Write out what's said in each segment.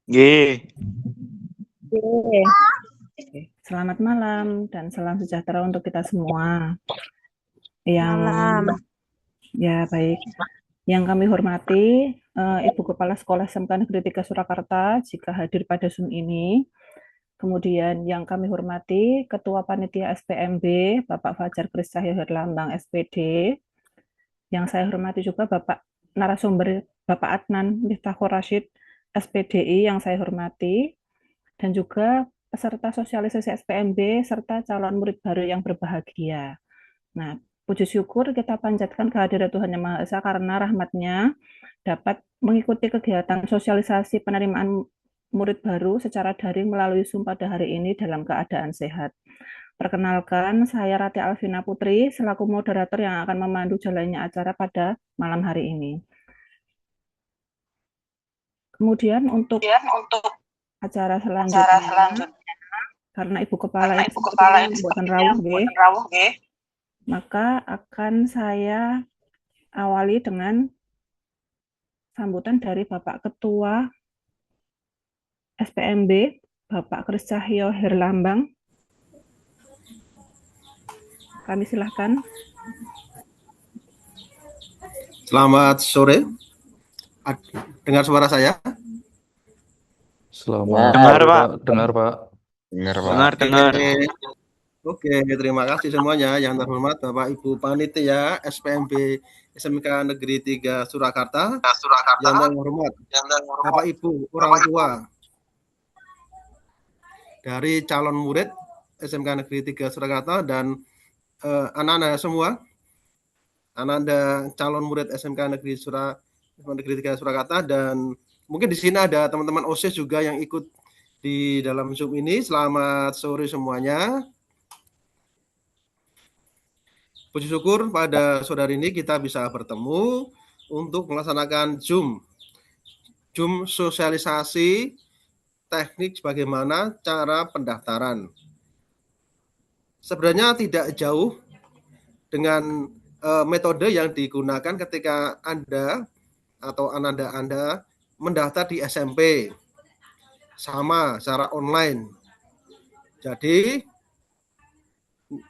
G. Oke. Selamat malam dan salam sejahtera untuk kita semua. Yang Malam. ya baik. Yang kami hormati Ibu Kepala Sekolah SMK Negeri 3 Surakarta jika hadir pada Zoom ini. Kemudian yang kami hormati Ketua Panitia SPMB Bapak Fajar Kris Cahyo Herlambang SPD. Yang saya hormati juga Bapak narasumber Bapak Adnan Miftahul Rashid SPDI yang saya hormati, dan juga peserta sosialisasi SPMB serta calon murid baru yang berbahagia. Nah, puji syukur kita panjatkan kehadirat Tuhan Yang Maha Esa karena rahmat-Nya dapat mengikuti kegiatan sosialisasi penerimaan murid baru secara daring melalui Zoom pada hari ini dalam keadaan sehat. Perkenalkan, saya Rati Alvina Putri selaku moderator yang akan memandu jalannya acara pada malam hari ini. Kemudian untuk acara selanjutnya, karena Ibu Kepala ini buatan rawuh, maka akan saya awali dengan sambutan dari Bapak Ketua SPMB, Bapak Kris Cahyo Herlambang. Kami silahkan. Selamat sore. Dengar suara saya? Selamat Dengar, sore, Pak. Dengar, Pak. Dengar. Oke, terima kasih semuanya. Yang terhormat Bapak Ibu Panitia SPMB SMK Negeri 3 Surakarta. Yang terhormat Bapak Ibu orang tua dari calon murid SMK Negeri 3 Surakarta dan anak-anak semua, anak-anak calon murid SMK Negeri 3 Surakarta, dan mungkin di sini ada teman-teman OSIS juga yang ikut di dalam Zoom ini. Selamat sore semuanya. Puji syukur pada sore hari ini kita bisa bertemu untuk melaksanakan Zoom sosialisasi teknik bagaimana cara pendaftaran. Sebenarnya tidak jauh dengan metode yang digunakan ketika Anda atau anak Anda mendaftar di SMP, sama secara online. Jadi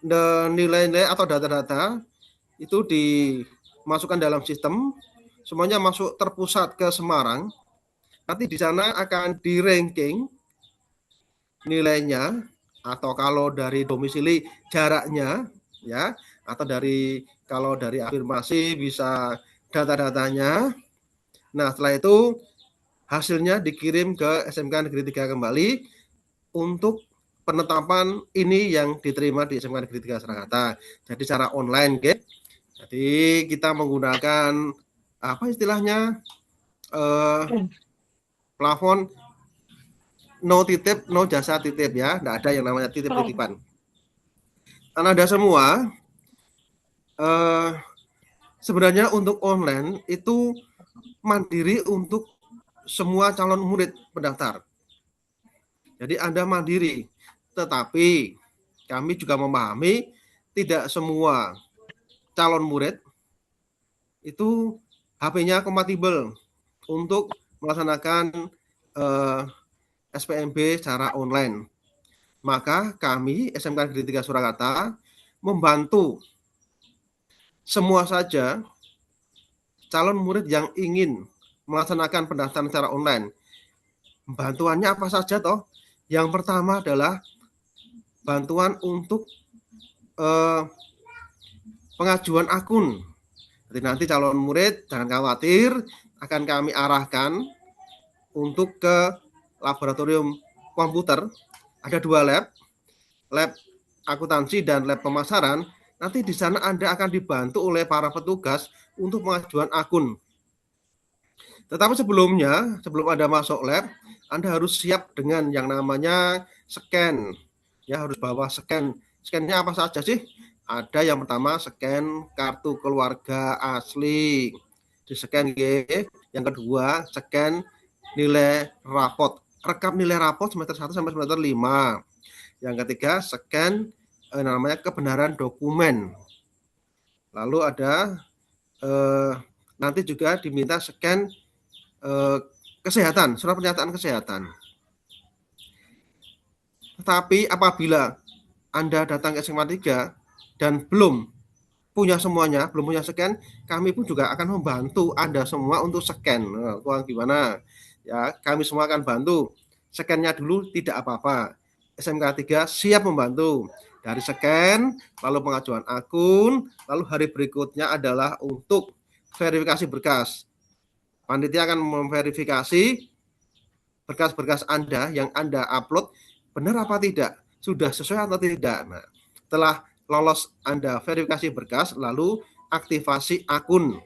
nilai-nilai atau data-data itu dimasukkan dalam sistem, semuanya masuk terpusat ke Semarang. Nanti di sana akan di-ranking nilainya, atau kalau dari domisili jaraknya, ya, atau kalau dari afirmasi bisa data-datanya. Nah, setelah itu hasilnya dikirim ke SMK Negeri 3 kembali untuk penetapan ini yang diterima di SMK Negeri 3 Surakarta. Jadi secara online, okay? Jadi kita menggunakan apa istilahnya, plafon no titip, no jasa titip, ya. Tidak ada yang namanya titip-titipan. Anda semua, sebenarnya untuk online itu mandiri untuk semua calon murid pendaftar. Jadi Anda mandiri, tetapi kami juga memahami tidak semua calon murid itu HP-nya kompatibel untuk melaksanakan SPMB secara online. Maka kami SMK Negeri 3 Surakarta membantu semua saja calon murid yang ingin melaksanakan pendaftaran secara online. Bantuannya apa saja toh? Yang pertama adalah bantuan untuk pengajuan akun. Jadi nanti calon murid jangan khawatir, akan kami arahkan untuk ke laboratorium komputer. Ada 2 lab akuntansi dan lab pemasaran. Nanti di sana Anda akan dibantu oleh para petugas untuk pengajuan akun. Tetapi sebelum Anda masuk lab, Anda harus siap dengan yang namanya scan. Ya, harus bawa scan. Scan-nya apa saja sih? Ada yang pertama scan kartu keluarga asli. Di scan G. Yang kedua, scan nilai rapot. Rekap nilai rapot semester 1 sampai semester 5. Yang ketiga, scan namanya kebenaran dokumen. Lalu ada nanti juga diminta scan kesehatan, surat pernyataan kesehatan. Tetapi apabila Anda datang ke SMA 3 dan belum punya semuanya, belum punya scan, kami pun juga akan membantu Anda semua untuk scan. Nah, gimana? Ya, kami semua akan bantu. Scan-nya dulu tidak apa-apa. SMK 3 siap membantu. Dari scan, lalu pengajuan akun, lalu hari berikutnya adalah untuk verifikasi berkas. Panitia akan memverifikasi berkas-berkas Anda yang Anda upload benar apa tidak, sudah sesuai atau tidak. Nah, setelah lolos Anda verifikasi berkas, lalu aktivasi akun.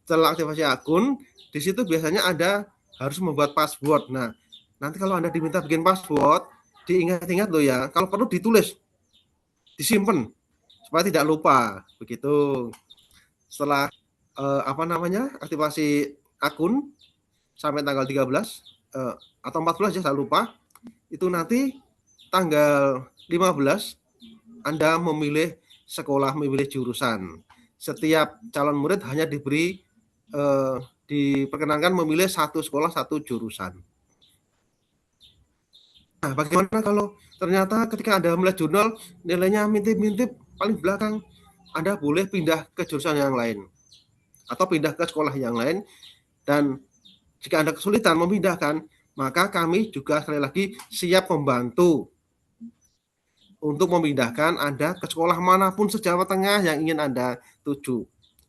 Setelah aktivasi akun, di situ biasanya Anda harus membuat password. Nah, nanti kalau Anda diminta bikin password, diingat-ingat loh ya, kalau perlu ditulis, disimpan supaya tidak lupa. Begitu. Setelah aktivasi akun sampai tanggal 13 atau 14 ya, saya lupa. Itu nanti tanggal 15 Anda memilih sekolah, memilih jurusan. Setiap calon murid hanya diperkenankan memilih satu sekolah, satu jurusan. Nah, bagaimana kalau ternyata ketika Anda melihat jurnal nilainya mintip-mintip paling belakang, Anda boleh pindah ke jurusan yang lain atau pindah ke sekolah yang lain. Dan jika Anda kesulitan memindahkan, maka kami juga sekali lagi siap membantu untuk memindahkan Anda ke sekolah manapun se-Jawa Tengah yang ingin Anda tuju.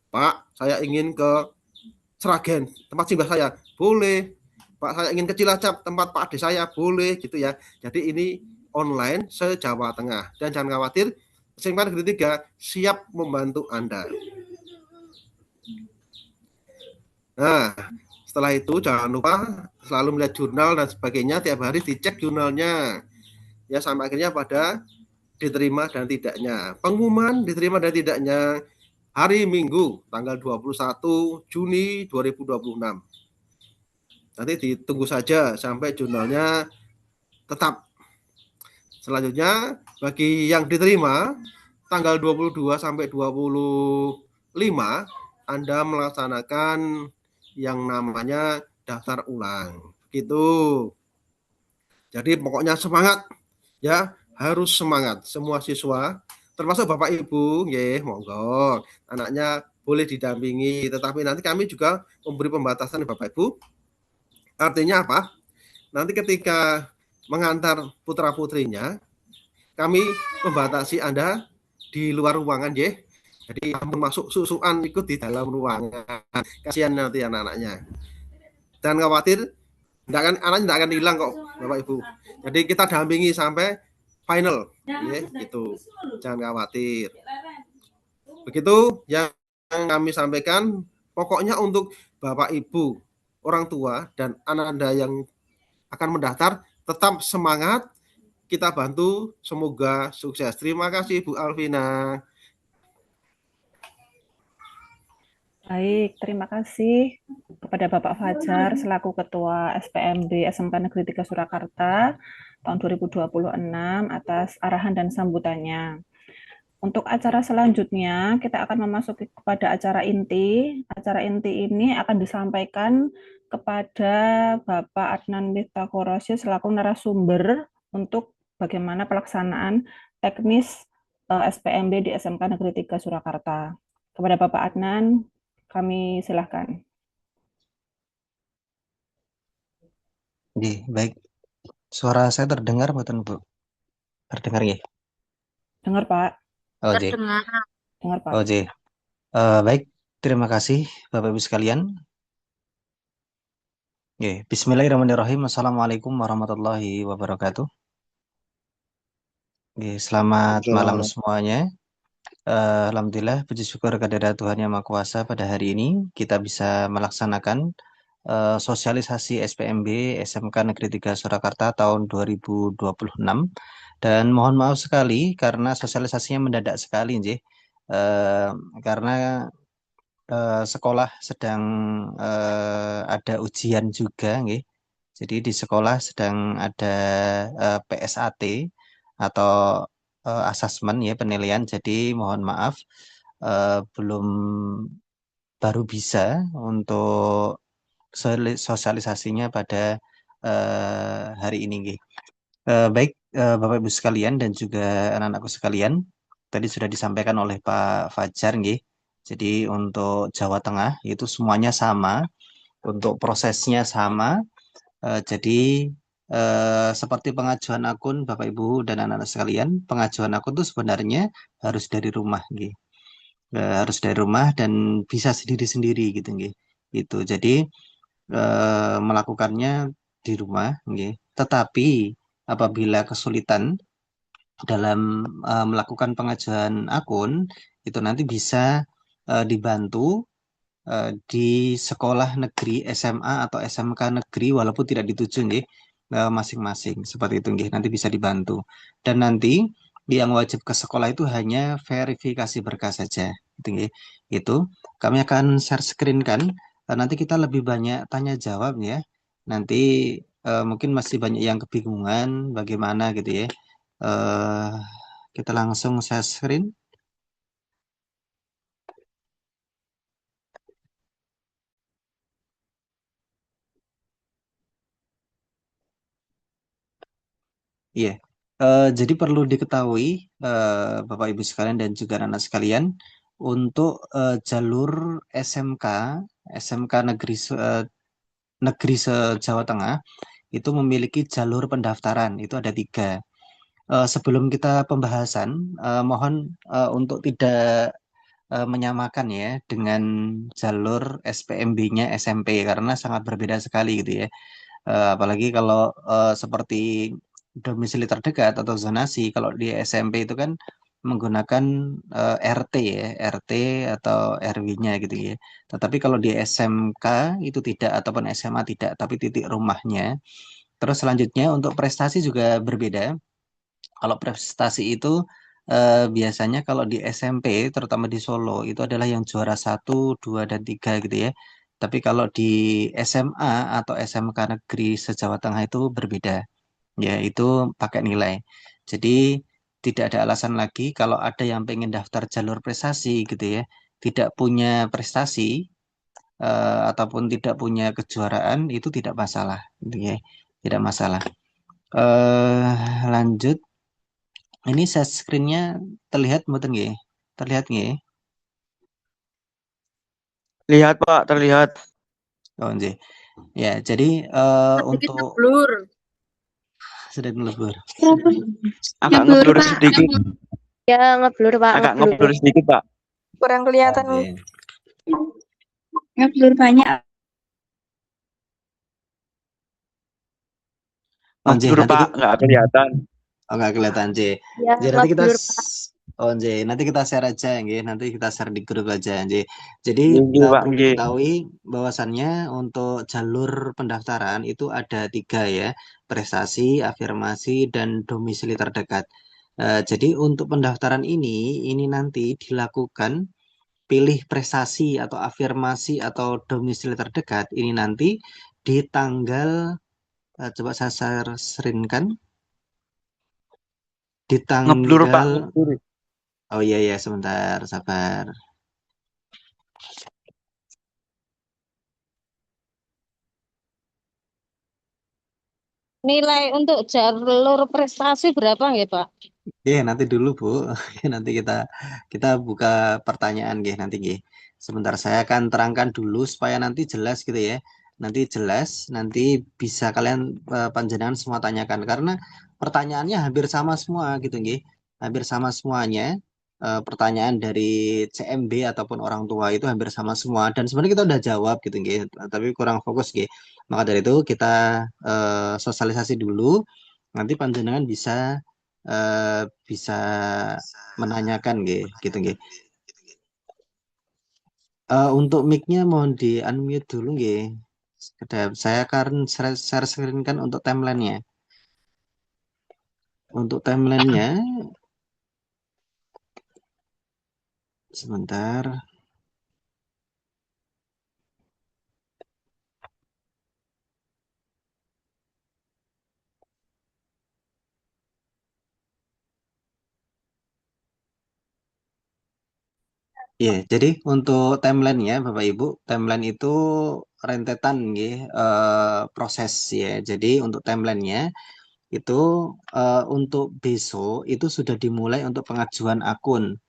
Pak, saya ingin ke Sragen, tempat simbah saya, boleh. Pak, saya ingin ke Cilacap, tempat Pak Ade saya, boleh gitu ya. Jadi ini online se-Jawa Tengah. Dan jangan khawatir, SMK Negeri 3 siap membantu Anda. Nah, setelah itu jangan lupa selalu melihat jurnal dan sebagainya, tiap hari dicek jurnalnya. Ya, sampai akhirnya pada diterima dan tidaknya. Pengumuman diterima dan tidaknya hari Minggu tanggal 21 Juni 2026. Nanti ditunggu saja sampai jurnalnya tetap. Selanjutnya bagi yang diterima tanggal 22 sampai 25 Anda melaksanakan yang namanya daftar ulang. Gitu. Jadi pokoknya semangat ya, harus semangat semua siswa termasuk Bapak Ibu, nggih, monggo. Anaknya boleh didampingi, tetapi nanti kami juga memberi pembatasan Bapak Ibu. Artinya apa? Nanti ketika mengantar putra-putrinya, kami membatasi Anda di luar ruangan, nggih. Jadi masuk susuan ikut di dalam ruangan. Kasihan nanti anak-anaknya. Dan khawatir anaknya tidak akan hilang kok, Bapak Ibu. Jadi kita dampingi sampai final, ya, gitu. Jangan khawatir. Begitu yang kami sampaikan. Pokoknya untuk Bapak Ibu, orang tua dan anak Anda yang akan mendaftar, tetap semangat. Kita bantu, semoga sukses. Terima kasih Bu Alvina. Baik, terima kasih kepada Bapak Fajar selaku Ketua SPMB SMK Negeri 3 Surakarta tahun 2026 atas arahan dan sambutannya. Untuk acara selanjutnya, kita akan memasuki kepada acara inti. Acara inti ini akan disampaikan kepada Bapak Adnan Miftah Korosya selaku narasumber untuk bagaimana pelaksanaan teknis SPMB di SMK Negeri 3 Surakarta. Kepada Bapak Adnan, kami silahkan. Baik. Suara saya terdengar, Bapak Bu? Terdengar ya? Dengar, Pak. Oh, Dengar, Pak. Oh, baik. Terima kasih, Bapak Ibu sekalian. Bismillahirrahmanirrahim. Assalamualaikum warahmatullahi wabarakatuh. Selamat malam semuanya. Alhamdulillah, puji syukur kehadirat Tuhan Yang Maha Kuasa, pada hari ini kita bisa melaksanakan sosialisasi SPMB SMK Negeri 3 Surakarta tahun 2026. Dan mohon maaf sekali karena sosialisasinya mendadak sekali, karena sekolah sedang ada ujian juga, nggih. Jadi di sekolah sedang ada PSAT atau asesmen ya, penilaian. Jadi mohon maaf belum baru bisa untuk sosialisasinya pada hari ini nggih. Baik Bapak Ibu sekalian dan juga anak-anakku sekalian, tadi sudah disampaikan oleh Pak Fajar nggih. Jadi untuk Jawa Tengah itu semuanya sama, untuk prosesnya sama. Jadi seperti pengajuan akun Bapak Ibu dan anak-anak sekalian, pengajuan akun itu sebenarnya harus dari rumah nggih. Harus dari rumah dan bisa sendiri-sendiri gitu nggih. Itu. Jadi melakukannya di rumah nggih. Tetapi apabila kesulitan dalam melakukan pengajuan akun itu nanti bisa dibantu di sekolah negeri SMA atau SMK negeri walaupun tidak dituju nggih masing-masing seperti itu nggih nanti bisa dibantu dan nanti yang wajib ke sekolah itu hanya verifikasi berkas saja gitu nggih itu kami akan share screen kan. Nanti kita lebih banyak tanya jawab ya nanti mungkin masih banyak yang kebingungan bagaimana gitu ya. eh kita langsung share screen. Iya, jadi perlu diketahui Bapak Ibu sekalian dan juga anak sekalian untuk jalur SMK, SMK negeri se-Jawa Tengah itu memiliki jalur pendaftaran itu ada 3. Sebelum kita pembahasan, mohon untuk tidak menyamakan ya dengan jalur SPMB-nya SMP karena sangat berbeda sekali gitu ya. Apalagi kalau seperti domisili terdekat atau zonasi, kalau di SMP itu kan menggunakan RT ya, RT atau RW-nya gitu ya. Tetapi kalau di SMK itu tidak ataupun SMA tidak, tapi titik rumahnya. Terus selanjutnya untuk prestasi juga berbeda. Kalau prestasi itu biasanya kalau di SMP, terutama di Solo, itu adalah yang juara 1, 2, dan 3 gitu ya. Tapi kalau di SMA atau SMK negeri se-Jawa Tengah itu berbeda. Ya, itu pakai nilai. Jadi tidak ada alasan lagi kalau ada yang pengen daftar jalur prestasi gitu ya, tidak punya prestasi ataupun tidak punya kejuaraan itu tidak masalah gitu ya. Tidak masalah. Lanjut. Ini share screen-nya terlihat mboten nggih? Terlihat nggih? Lihat Pak, terlihat. Oh nggih. Ya, jadi Sedikit untuk ngeblur. sedang lebur. Agak Ngeblur, ngeblur Pak. sedikit. Ya, ngeblur, Pak. Agak ngeblur sedikit Pak. Kurang kelihatan. Nggih. Ngeblur banyak. Oh nggih, Ngeblur nanti Pak, kita nggak kelihatan. nggak kelihatan nggih. Ya, Jadi nanti kita ngeblur, Pak. oh nggih, nanti kita share aja nggih. Nanti kita share di grup aja nggih. Jadi Nggih Pak, perlu nggih. diketahui bahwasannya untuk jalur pendaftaran itu ada 3 ya, prestasi, afirmasi, dan domisili terdekat. Jadi untuk pendaftaran ini nanti dilakukan pilih prestasi atau afirmasi atau domisili terdekat ini nanti di tanggal coba saya share-kan di Ngeblur Pak, tanggal ngeblur. oh iya ya sebentar sabar. Nilai untuk jalur prestasi berapa ya, Pak? Nanti dulu Bu. Nanti kita buka pertanyaan nanti sebentar saya akan terangkan dulu supaya nanti jelas gitu ya. Nanti jelas, nanti bisa kalian panjenengan semua tanyakan karena pertanyaannya hampir sama semua gitu hampir sama semuanya. Pertanyaan dari CMB ataupun orang tua itu hampir sama semua dan sebenarnya kita udah jawab gitu tapi kurang fokus Maka dari itu kita sosialisasi dulu. Nanti panjenengan bisa menanyakan gitu untuk mic-nya mohon di unmute dulu Kedap. Saya akan share screen kan untuk timeline-nya. Untuk timeline-nya sebentar. Jadi untuk timeline-nya Bapak Ibu, timeline itu rentetan nggih, proses ya. Jadi untuk timelinenya itu untuk besok itu sudah dimulai untuk pengajuan akun.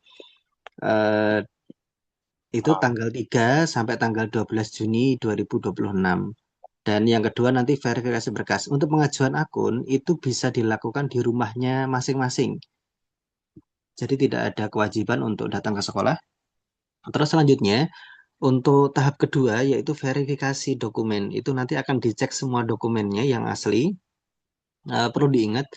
Eh, itu tanggal 3 sampai tanggal 12 Juni 2026. Dan yang kedua nanti verifikasi berkas. Untuk pengajuan akun itu bisa dilakukan di rumahnya masing-masing. Jadi tidak ada kewajiban untuk datang ke sekolah. Terus selanjutnya untuk tahap kedua yaitu verifikasi dokumen. Itu nanti akan dicek semua dokumennya yang asli. Perlu diingat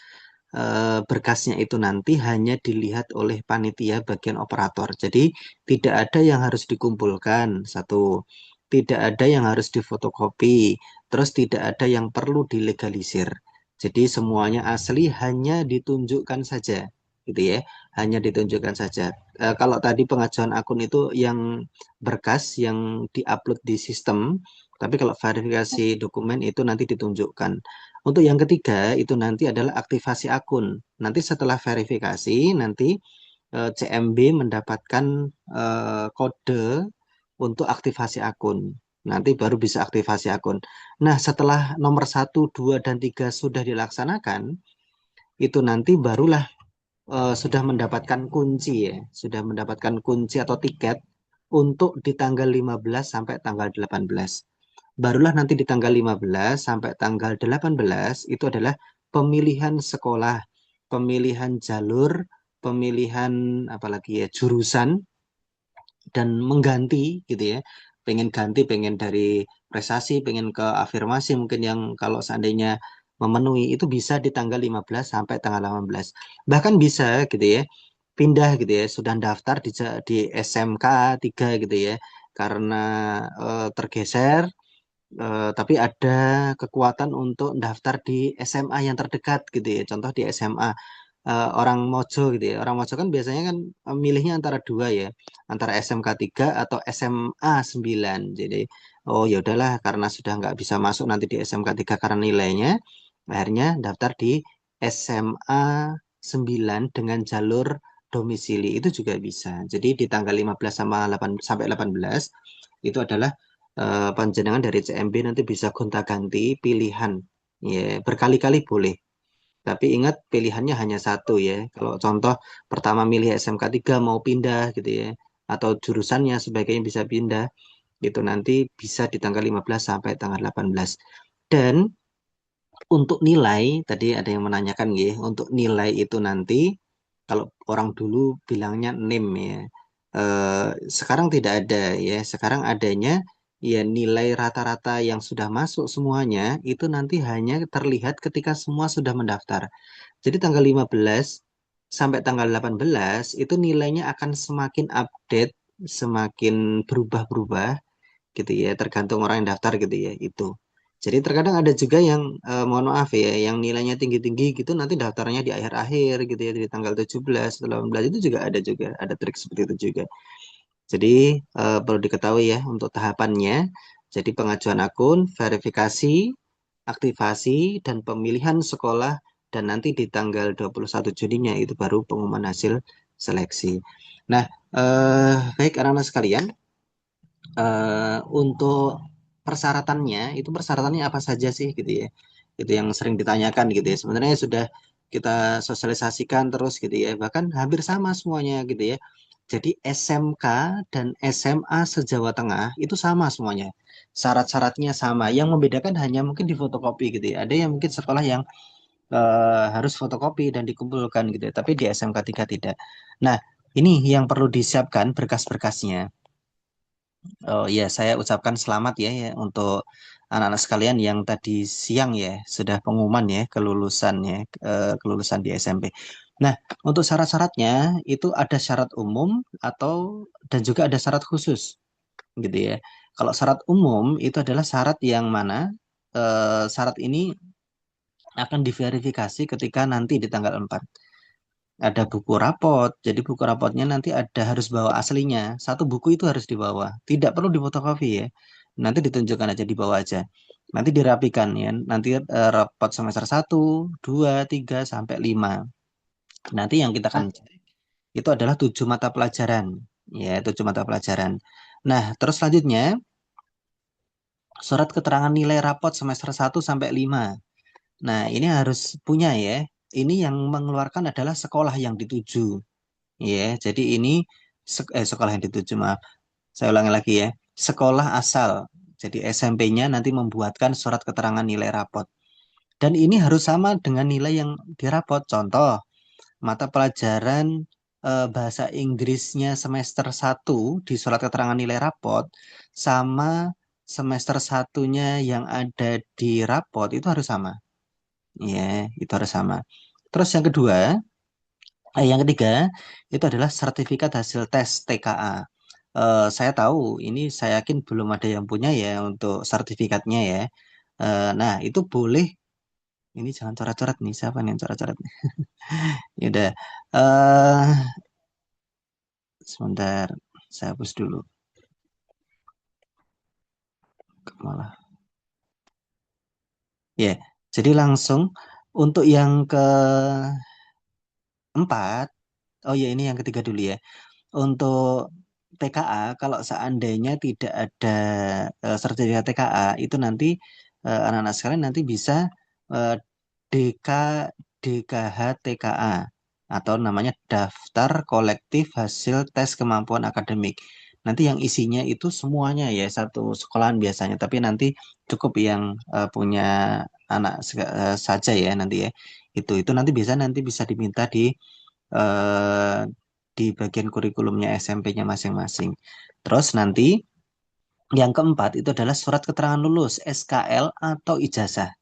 berkasnya itu nanti hanya dilihat oleh panitia bagian operator. Jadi tidak ada yang harus dikumpulkan, satu. Tidak ada yang harus difotokopi, terus tidak ada yang perlu dilegalisir. Jadi semuanya asli hanya ditunjukkan saja, gitu ya. Hanya ditunjukkan saja. Kalau tadi pengajuan akun itu yang berkas yang diupload di sistem, tapi kalau verifikasi dokumen itu nanti ditunjukkan. Untuk yang ketiga itu nanti adalah aktivasi akun. Nanti setelah verifikasi nanti CMB mendapatkan kode untuk aktivasi akun. Nanti baru bisa aktivasi akun. Nah, setelah nomor 1, 2, dan 3 sudah dilaksanakan, itu nanti barulah sudah mendapatkan kunci ya. Sudah mendapatkan kunci atau tiket untuk di tanggal 15 sampai tanggal 18. Barulah nanti di tanggal 15 sampai tanggal 18 itu adalah pemilihan sekolah, pemilihan jalur, pemilihan apalagi ya jurusan dan mengganti gitu ya. Pengen ganti, pengen dari prestasi, pengen ke afirmasi mungkin yang kalau seandainya memenuhi itu bisa di tanggal 15 sampai tanggal 18. Bahkan bisa gitu ya. Pindah gitu ya, sudah daftar di SMK 3 gitu ya. Karena tergeser tapi ada kekuatan untuk daftar di SMA yang terdekat gitu ya. Contoh di SMA orang Mojo gitu ya. Orang Mojo kan biasanya kan milihnya antara dua ya, antara SMK 3 atau SMA 9. Jadi oh ya udahlah karena sudah nggak bisa masuk nanti di SMK 3 karena nilainya, akhirnya daftar di SMA 9 dengan jalur domisili itu juga bisa. Jadi di tanggal 15 sama 8 sampai 18 itu adalah panjenengan dari CMB nanti bisa gonta-ganti pilihan. Ya, berkali-kali boleh. Tapi ingat pilihannya hanya satu ya. Kalau contoh pertama milih SMK 3 mau pindah gitu ya. Atau jurusannya sebagainya bisa pindah. Itu nanti bisa di tanggal 15 sampai tanggal 18. Dan untuk nilai, tadi ada yang menanyakan ya. Untuk nilai itu nanti, kalau orang dulu bilangnya NIM ya. Sekarang tidak ada ya. Sekarang adanya ya nilai rata-rata yang sudah masuk semuanya itu nanti hanya terlihat ketika semua sudah mendaftar. Jadi tanggal 15 sampai tanggal 18 itu nilainya akan semakin update, semakin berubah-berubah gitu ya, tergantung orang yang daftar gitu ya itu. Jadi terkadang ada juga yang mohon maaf ya, yang nilainya tinggi-tinggi gitu nanti daftarnya di akhir-akhir gitu ya di tanggal 17, 18 itu juga, ada trik seperti itu juga. Jadi perlu diketahui ya untuk tahapannya. Jadi pengajuan akun, verifikasi, aktivasi, dan pemilihan sekolah dan nanti di tanggal 21 Juninya itu baru pengumuman hasil seleksi. Nah, baik anak-anak sekalian, untuk persyaratannya apa saja sih gitu ya. Itu yang sering ditanyakan gitu ya. Sebenarnya sudah kita sosialisasikan terus gitu ya. Bahkan hampir sama semuanya gitu ya. Jadi SMK dan SMA se-Jawa Tengah itu sama semuanya. Syarat-syaratnya sama. Yang membedakan hanya mungkin di fotokopi gitu ya. Ada yang mungkin sekolah yang harus fotokopi dan dikumpulkan gitu ya. Tapi di SMK 3 tidak. Nah, ini yang perlu disiapkan berkas-berkasnya. Oh ya, saya ucapkan selamat ya untuk anak-anak sekalian yang tadi siang ya sudah pengumuman ya kelulusan ya kelulusan di SMP. Nah, untuk syarat-syaratnya itu ada syarat umum atau dan juga ada syarat khusus gitu ya. Kalau syarat umum itu adalah syarat yang mana syarat ini akan diverifikasi ketika nanti di tanggal 4 ada buku rapot. Jadi buku rapotnya nanti ada harus bawa aslinya. Satu buku itu harus dibawa. Tidak perlu difotokopi ya. Nanti ditunjukkan aja di bawah aja. Nanti dirapikan ya. Nanti rapot semester 1, 2, 3 sampai 5. Nanti yang kita akan cek itu adalah 7 mata pelajaran. Ya, 7 mata pelajaran. Nah, terus selanjutnya surat keterangan nilai rapot semester 1 sampai 5. Nah, ini harus punya ya. Ini yang mengeluarkan adalah sekolah yang dituju. Ya, jadi ini sekolah yang dituju, maaf. Saya ulangi lagi ya. Sekolah asal. Jadi SMP-nya nanti membuatkan surat keterangan nilai rapot. Dan ini harus sama dengan nilai yang dirapot. Contoh, mata pelajaran bahasa Inggrisnya semester 1 di surat keterangan nilai rapot sama semester satunya yang ada di rapot itu harus sama. Ya, itu harus sama. Terus yang ketiga itu adalah sertifikat hasil tes TKA. Saya tahu ini saya yakin belum ada yang punya ya untuk sertifikatnya ya. Nah, itu boleh. Ini jangan coret-coret nih. Siapa nih yang coret-coret? Ya udah. eh Sebentar, saya hapus dulu. Malah. Ya, jadi langsung untuk yang keempat, oh ya ini yang ketiga dulu ya. Untuk TKA, kalau seandainya tidak ada sertifikat TKA, itu nanti anak-anak sekalian nanti bisa eh, DK DKH TKA atau namanya daftar kolektif hasil tes kemampuan akademik. Nanti yang isinya itu semuanya ya satu sekolahan biasanya, tapi nanti cukup yang punya anak saja ya nanti ya. Itu nanti bisa diminta eh, di bagian kurikulumnya SMP-nya masing-masing. Terus nanti yang keempat itu adalah surat keterangan lulus SKL atau ijazah.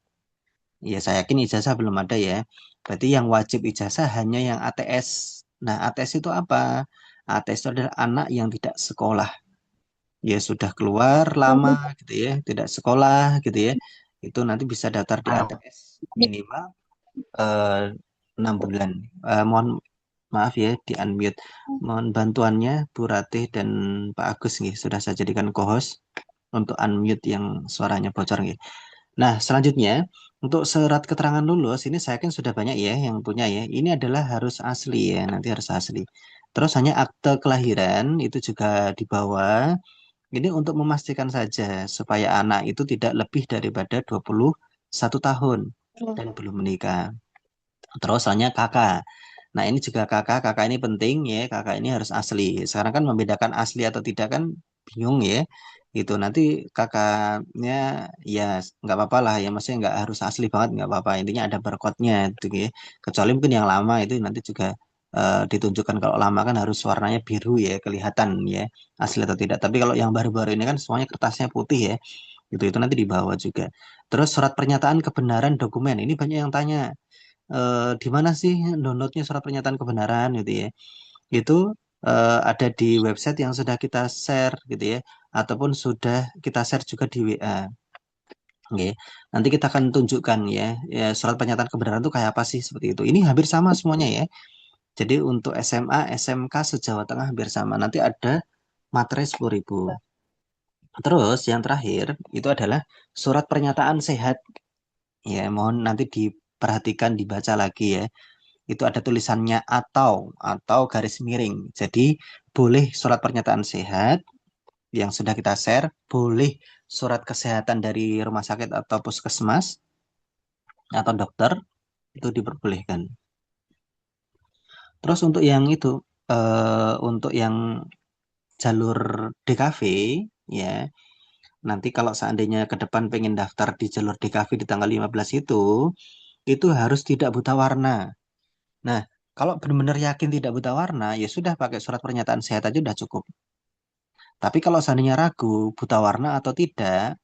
Ya, saya yakin ijazah belum ada ya. Berarti yang wajib ijazah hanya yang ATS. Nah, ATS itu apa? ATS itu adalah anak yang tidak sekolah. Ya, sudah keluar lama gitu ya, tidak sekolah gitu ya. Itu nanti bisa daftar di ATS minimal eh, 6 bulan. Mohon maaf ya, di unmute. Mohon bantuannya Bu Ratih dan Pak Agus nih, sudah saya jadikan co-host untuk unmute yang suaranya bocor nih. Nah, selanjutnya untuk surat keterangan lulus ini saya yakin sudah banyak ya yang punya ya. Ini adalah harus asli ya, nanti harus asli. Terus hanya akte kelahiran itu juga dibawa. Ini untuk memastikan saja supaya anak itu tidak lebih daripada 21 tahun dan belum menikah. Terus hanya kakak. Nah, ini juga kakak ini penting ya, kakak ini harus asli. Sekarang kan membedakan asli atau tidak kan bingung ya. Gitu, nanti kakaknya ya nggak apa-apa lah ya, maksudnya nggak harus asli banget, nggak apa-apa. Intinya ada barcode-nya gitu ya. Kecuali mungkin yang lama itu nanti juga ditunjukkan kalau lama kan harus warnanya biru ya, kelihatan ya asli atau tidak. Tapi kalau yang baru-baru ini kan semuanya kertasnya putih ya. Itu nanti dibawa juga. Terus surat pernyataan kebenaran dokumen. Ini banyak yang tanya di mana sih downloadnya surat pernyataan kebenaran gitu ya. Itu ada di website yang sudah kita share gitu ya, ataupun sudah kita share juga di WA. Oke, nanti kita akan tunjukkan ya, surat pernyataan kebenaran itu kayak apa sih seperti itu. Ini hampir sama semuanya ya. Jadi untuk SMA, SMK se-Jawa Tengah hampir sama. Nanti ada materai 10.000. Terus yang terakhir itu adalah surat pernyataan sehat. Ya, mohon nanti diperhatikan, dibaca lagi ya. Itu ada tulisannya atau garis miring. Jadi boleh surat pernyataan sehat yang sudah kita share, boleh surat kesehatan dari rumah sakit atau puskesmas atau dokter itu diperbolehkan. Terus untuk yang itu untuk yang jalur DKV ya, nanti kalau seandainya ke depan pengen daftar di jalur DKV di tanggal 15 itu harus tidak buta warna. Nah, kalau benar-benar yakin tidak buta warna, ya sudah pakai surat pernyataan sehat aja udah cukup. Tapi kalau seandainya ragu buta warna atau tidak,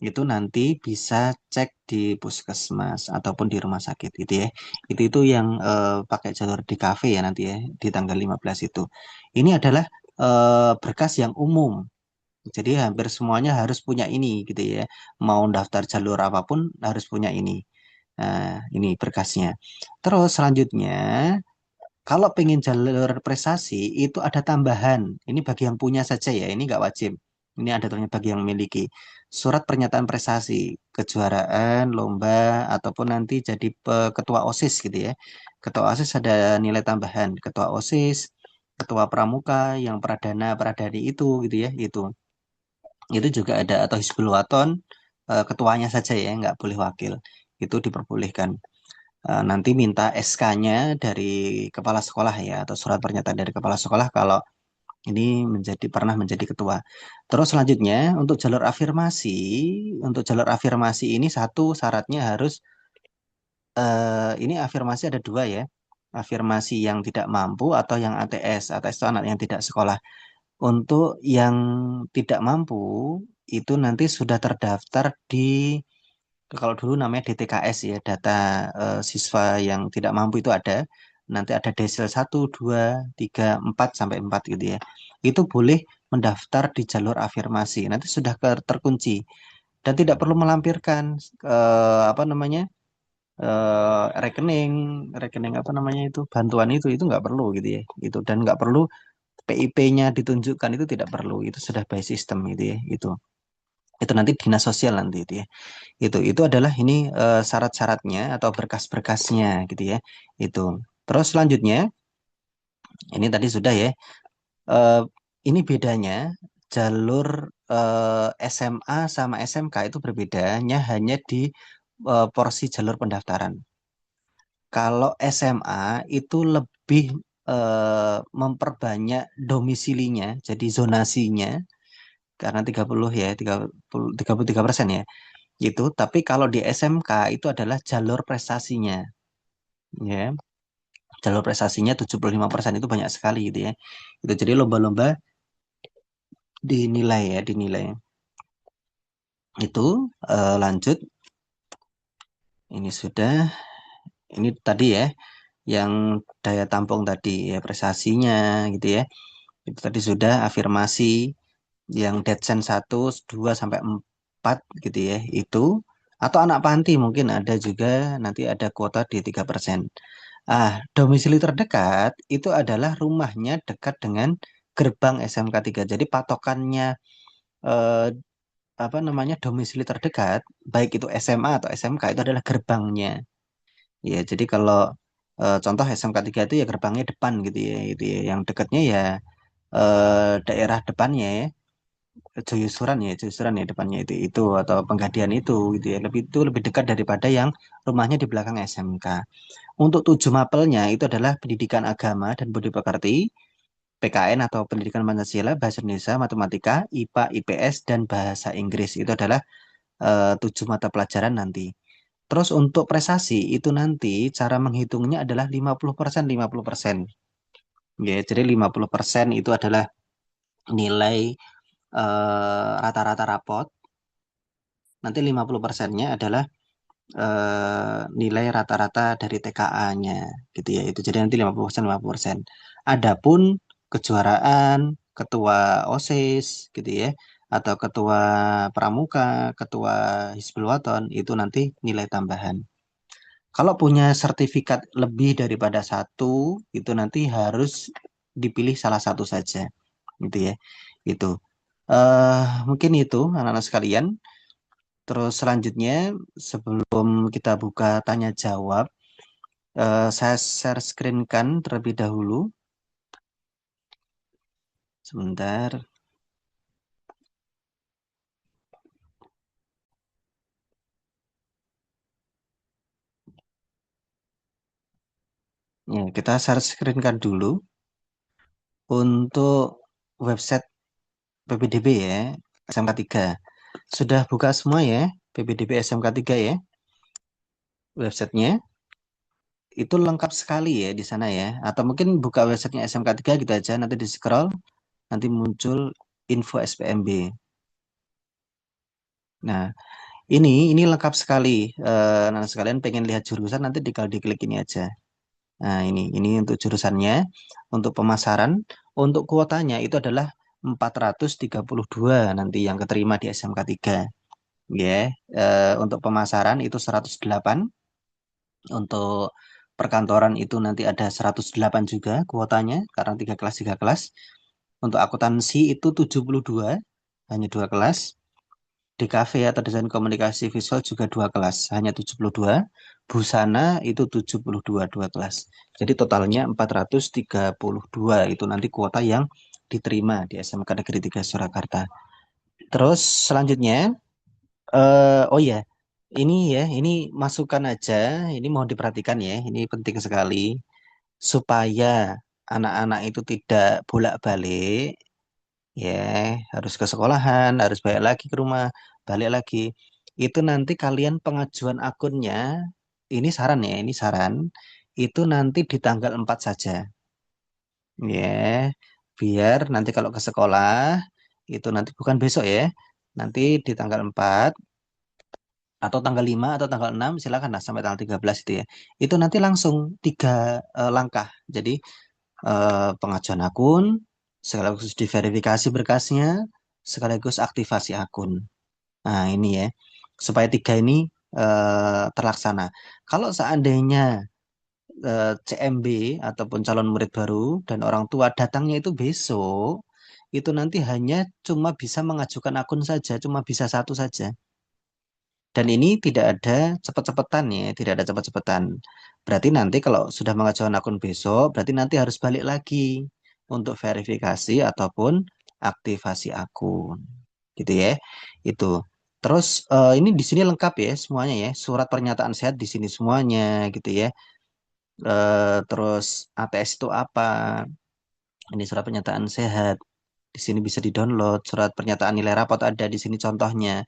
itu nanti bisa cek di puskesmas ataupun di rumah sakit gitu ya. Itu yang pakai jalur di kafe ya nanti ya di tanggal 15 itu. Ini adalah berkas yang umum. Jadi hampir semuanya harus punya ini gitu ya. Mau daftar jalur apapun harus punya ini. Nah, ini berkasnya. Terus selanjutnya kalau pengen jalur prestasi itu ada tambahan. Ini bagi yang punya saja ya, ini nggak wajib. Ini ada tulisannya bagi yang memiliki surat pernyataan prestasi, kejuaraan, lomba, ataupun nanti jadi ketua OSIS gitu ya. Ketua OSIS ada nilai tambahan. Ketua OSIS, ketua pramuka, yang pradana, pradani itu gitu ya, itu. Itu juga ada atau Hizbul Waton, ketuanya saja ya, nggak boleh wakil. Itu diperbolehkan. Nanti minta SK-nya dari kepala sekolah ya, atau surat pernyataan dari kepala sekolah kalau ini pernah menjadi ketua. Terus selanjutnya untuk jalur afirmasi ini satu syaratnya harus ini afirmasi ada dua ya. Afirmasi yang tidak mampu atau yang ATS. ATS itu anak yang tidak sekolah. Untuk yang tidak mampu itu nanti sudah terdaftar di, kalau dulu namanya DTKS ya, data siswa yang tidak mampu itu ada. Nanti ada desil 1, 2, 3, 4 sampai 4 gitu ya. Itu boleh mendaftar di jalur afirmasi. Nanti sudah terkunci dan tidak perlu melampirkan apa namanya? Rekening, apa namanya itu, bantuan itu nggak perlu gitu ya. Itu dan nggak perlu PIP-nya ditunjukkan, itu tidak perlu. Itu sudah by system gitu ya. Itu nanti dinas sosial nanti itu ya. Itu adalah ini syarat-syaratnya atau berkas-berkasnya gitu ya. Itu. Terus selanjutnya ini tadi sudah ya. Eh, ini bedanya jalur SMA sama SMK itu berbedanya hanya di porsi jalur pendaftaran. Kalau SMA itu lebih memperbanyak domisilinya, jadi zonasinya karena 30 ya, 33% ya. Gitu. Tapi kalau di SMK itu adalah jalur prestasinya. Ya. Jalur prestasinya 75% itu banyak sekali gitu ya. Itu jadi lomba-lomba dinilai ya, dinilai. Itu lanjut. Ini sudah, ini tadi ya yang daya tampung tadi ya, prestasinya gitu ya. Itu tadi sudah afirmasi yang Deadsen 1, 2 sampai 4 gitu ya. Itu atau anak panti mungkin ada juga, nanti ada kuota di 3%. Domisili terdekat itu adalah rumahnya dekat dengan gerbang SMK 3. Jadi patokannya eh, apa namanya, domisili terdekat baik itu SMA atau SMK itu adalah gerbangnya. Ya, jadi kalau contoh SMK 3 itu ya gerbangnya depan gitu ya, itu ya. Yang dekatnya ya daerah depannya ya, Joyusuran ya depannya itu atau Penggadian itu gitu ya. Lebih dekat daripada yang rumahnya di belakang SMK. Untuk 7 mapelnya itu adalah pendidikan agama dan budi pekerti, PKN atau pendidikan Pancasila, bahasa Indonesia, matematika, IPA, IPS, dan bahasa Inggris. Itu adalah 7 mata pelajaran nanti. Terus untuk prestasi itu nanti cara menghitungnya adalah 50%, 50%. Ya, jadi 50% itu adalah nilai rata-rata rapot. Nanti 50%-nya adalah nilai rata-rata dari TKA-nya gitu ya. Itu jadi nanti 50%, 50%. Adapun kejuaraan, ketua OSIS gitu ya, atau ketua pramuka, ketua Hizbul Waton itu nanti nilai tambahan. Kalau punya sertifikat lebih daripada satu, itu nanti harus dipilih salah satu saja gitu ya. Itu mungkin itu anak-anak sekalian. Terus selanjutnya sebelum kita buka tanya jawab, saya share screen kan terlebih dahulu. Sebentar. Ya, kita share screen kan dulu untuk website PPDB ya, SMK 3. Sudah buka semua ya, PPDB SMK 3 ya, websitenya. Itu lengkap sekali ya di sana ya. Atau mungkin buka websitenya SMK 3 gitu aja, nanti di scroll, nanti muncul info SPMB. Nah, ini lengkap sekali. Nah, sekalian pengen lihat jurusan nanti tinggal diklik ini aja. Nah, ini untuk jurusannya, untuk pemasaran, untuk kuotanya itu adalah 432 nanti yang keterima di SMK 3. Ya, untuk pemasaran itu 108, untuk perkantoran itu nanti ada 108 juga kuotanya karena 3 kelas. Untuk akuntansi itu 72, hanya 2 kelas. DKV atau desain komunikasi visual juga 2 kelas, hanya 72. Busana itu 72, 2 kelas. Jadi totalnya 432 itu nanti kuota yang diterima di SMK Negeri 3 Surakarta. Terus selanjutnya Oh ya, ini masukan aja, ini mohon diperhatikan ya, ini penting sekali supaya anak-anak itu tidak bolak-balik, ya, harus ke sekolahan, harus balik lagi ke rumah, balik lagi. Itu nanti kalian pengajuan akunnya, ini saran ya, ini saran, itu nanti di tanggal 4 saja, ya, biar nanti kalau ke sekolah, itu nanti bukan besok ya, nanti di tanggal 4 atau tanggal 5 atau tanggal 6 silakan lah sampai tanggal 13 itu ya. Itu nanti langsung tiga langkah. Jadi pengajuan akun, sekaligus diverifikasi berkasnya, sekaligus aktivasi akun. Nah, ini ya. Supaya tiga ini terlaksana. Kalau seandainya CMB ataupun calon murid baru dan orang tua datangnya itu besok, itu nanti hanya cuma bisa mengajukan akun saja, cuma bisa satu saja. Dan ini tidak ada cepet-cepetan ya, tidak ada cepet-cepetan. Berarti nanti kalau sudah mengajukan akun besok, berarti nanti harus balik lagi untuk verifikasi ataupun aktivasi akun. Gitu ya. Itu. Terus ini di sini lengkap ya semuanya ya. Surat pernyataan sehat di sini semuanya gitu ya. Terus ATS itu apa? Ini surat pernyataan sehat. Di sini bisa di-download. Surat pernyataan nilai rapot ada di sini contohnya,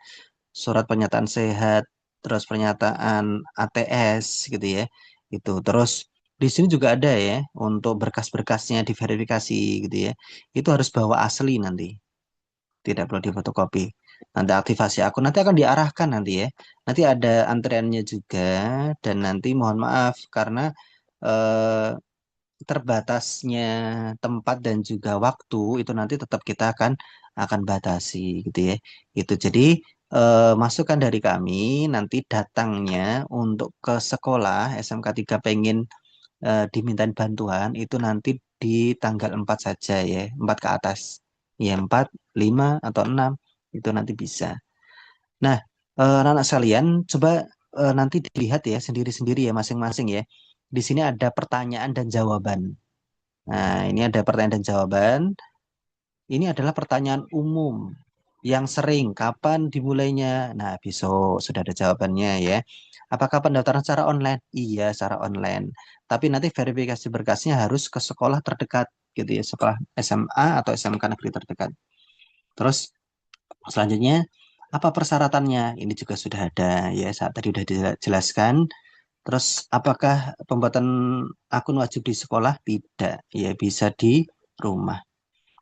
surat pernyataan sehat, terus pernyataan ATS gitu ya. Itu. Terus di sini juga ada ya untuk berkas-berkasnya diverifikasi gitu ya. Itu harus bawa asli nanti. Tidak perlu difotokopi. Nanti aktivasi akun nanti akan diarahkan nanti ya. Nanti ada antriannya juga dan nanti mohon maaf karena eh, terbatasnya tempat dan juga waktu itu nanti tetap kita akan batasi gitu ya. Itu jadi masukan dari kami nanti datangnya untuk ke sekolah SMK 3 pengen dimintain bantuan itu nanti di tanggal 4 saja ya, 4 ke atas. Ya 4, 5 atau 6 itu nanti bisa. Nah, anak-anak sekalian coba nanti dilihat ya sendiri-sendiri ya masing-masing ya. Di sini ada pertanyaan dan jawaban. Nah, ini ada pertanyaan dan jawaban. Ini adalah pertanyaan umum yang sering. Kapan dimulainya? Nah, besok sudah ada jawabannya ya. Apakah pendaftaran secara online? Iya, secara online. Tapi nanti verifikasi berkasnya harus ke sekolah terdekat gitu ya, sekolah SMA atau SMK negeri terdekat. Terus selanjutnya apa persyaratannya? Ini juga sudah ada ya, saat tadi sudah dijelaskan. Terus apakah pembuatan akun wajib di sekolah? Tidak, ya bisa di rumah.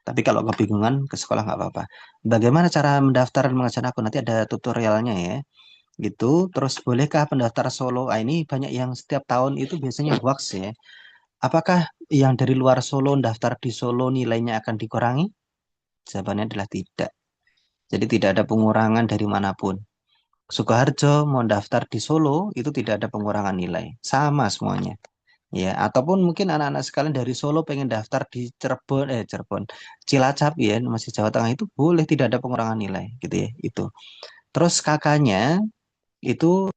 Tapi kalau kebingungan ke sekolah nggak apa-apa. Bagaimana cara mendaftar dan mengajukan akun? Nanti ada tutorialnya ya. Gitu. Terus bolehkah pendaftar solo? Ah, ini banyak yang setiap tahun itu biasanya hoax ya. Apakah yang dari luar Solo daftar di Solo nilainya akan dikurangi? Jawabannya adalah tidak. Jadi tidak ada pengurangan dari manapun. Sukoharjo mau daftar di Solo itu tidak ada pengurangan nilai. Sama semuanya. Ya, ataupun mungkin anak-anak sekalian dari Solo pengen daftar di Cirebon, Cilacap ya, masih Jawa Tengah itu boleh tidak ada pengurangan nilai gitu ya, itu. Terus kakaknya itu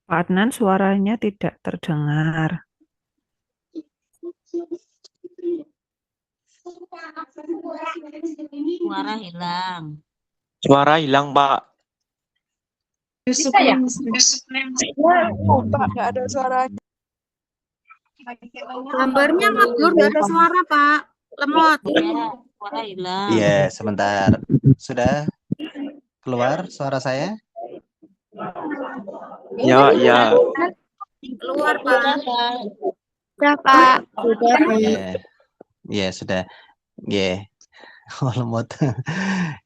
Pak Adnan, suaranya tidak terdengar. Suara hilang. Suara hilang, Pak. Bisa ya? Pak, nggak ada suaranya. Gambarnya ngeblur, nggak ada suara, Pak. Lemot. Ya, suara hilang. iya sebentar. Sudah keluar suara saya? Ya, ya. Keluar, Pak. Sudah, Pak. Iya. Iya, sudah. Iya. Oh, lemot.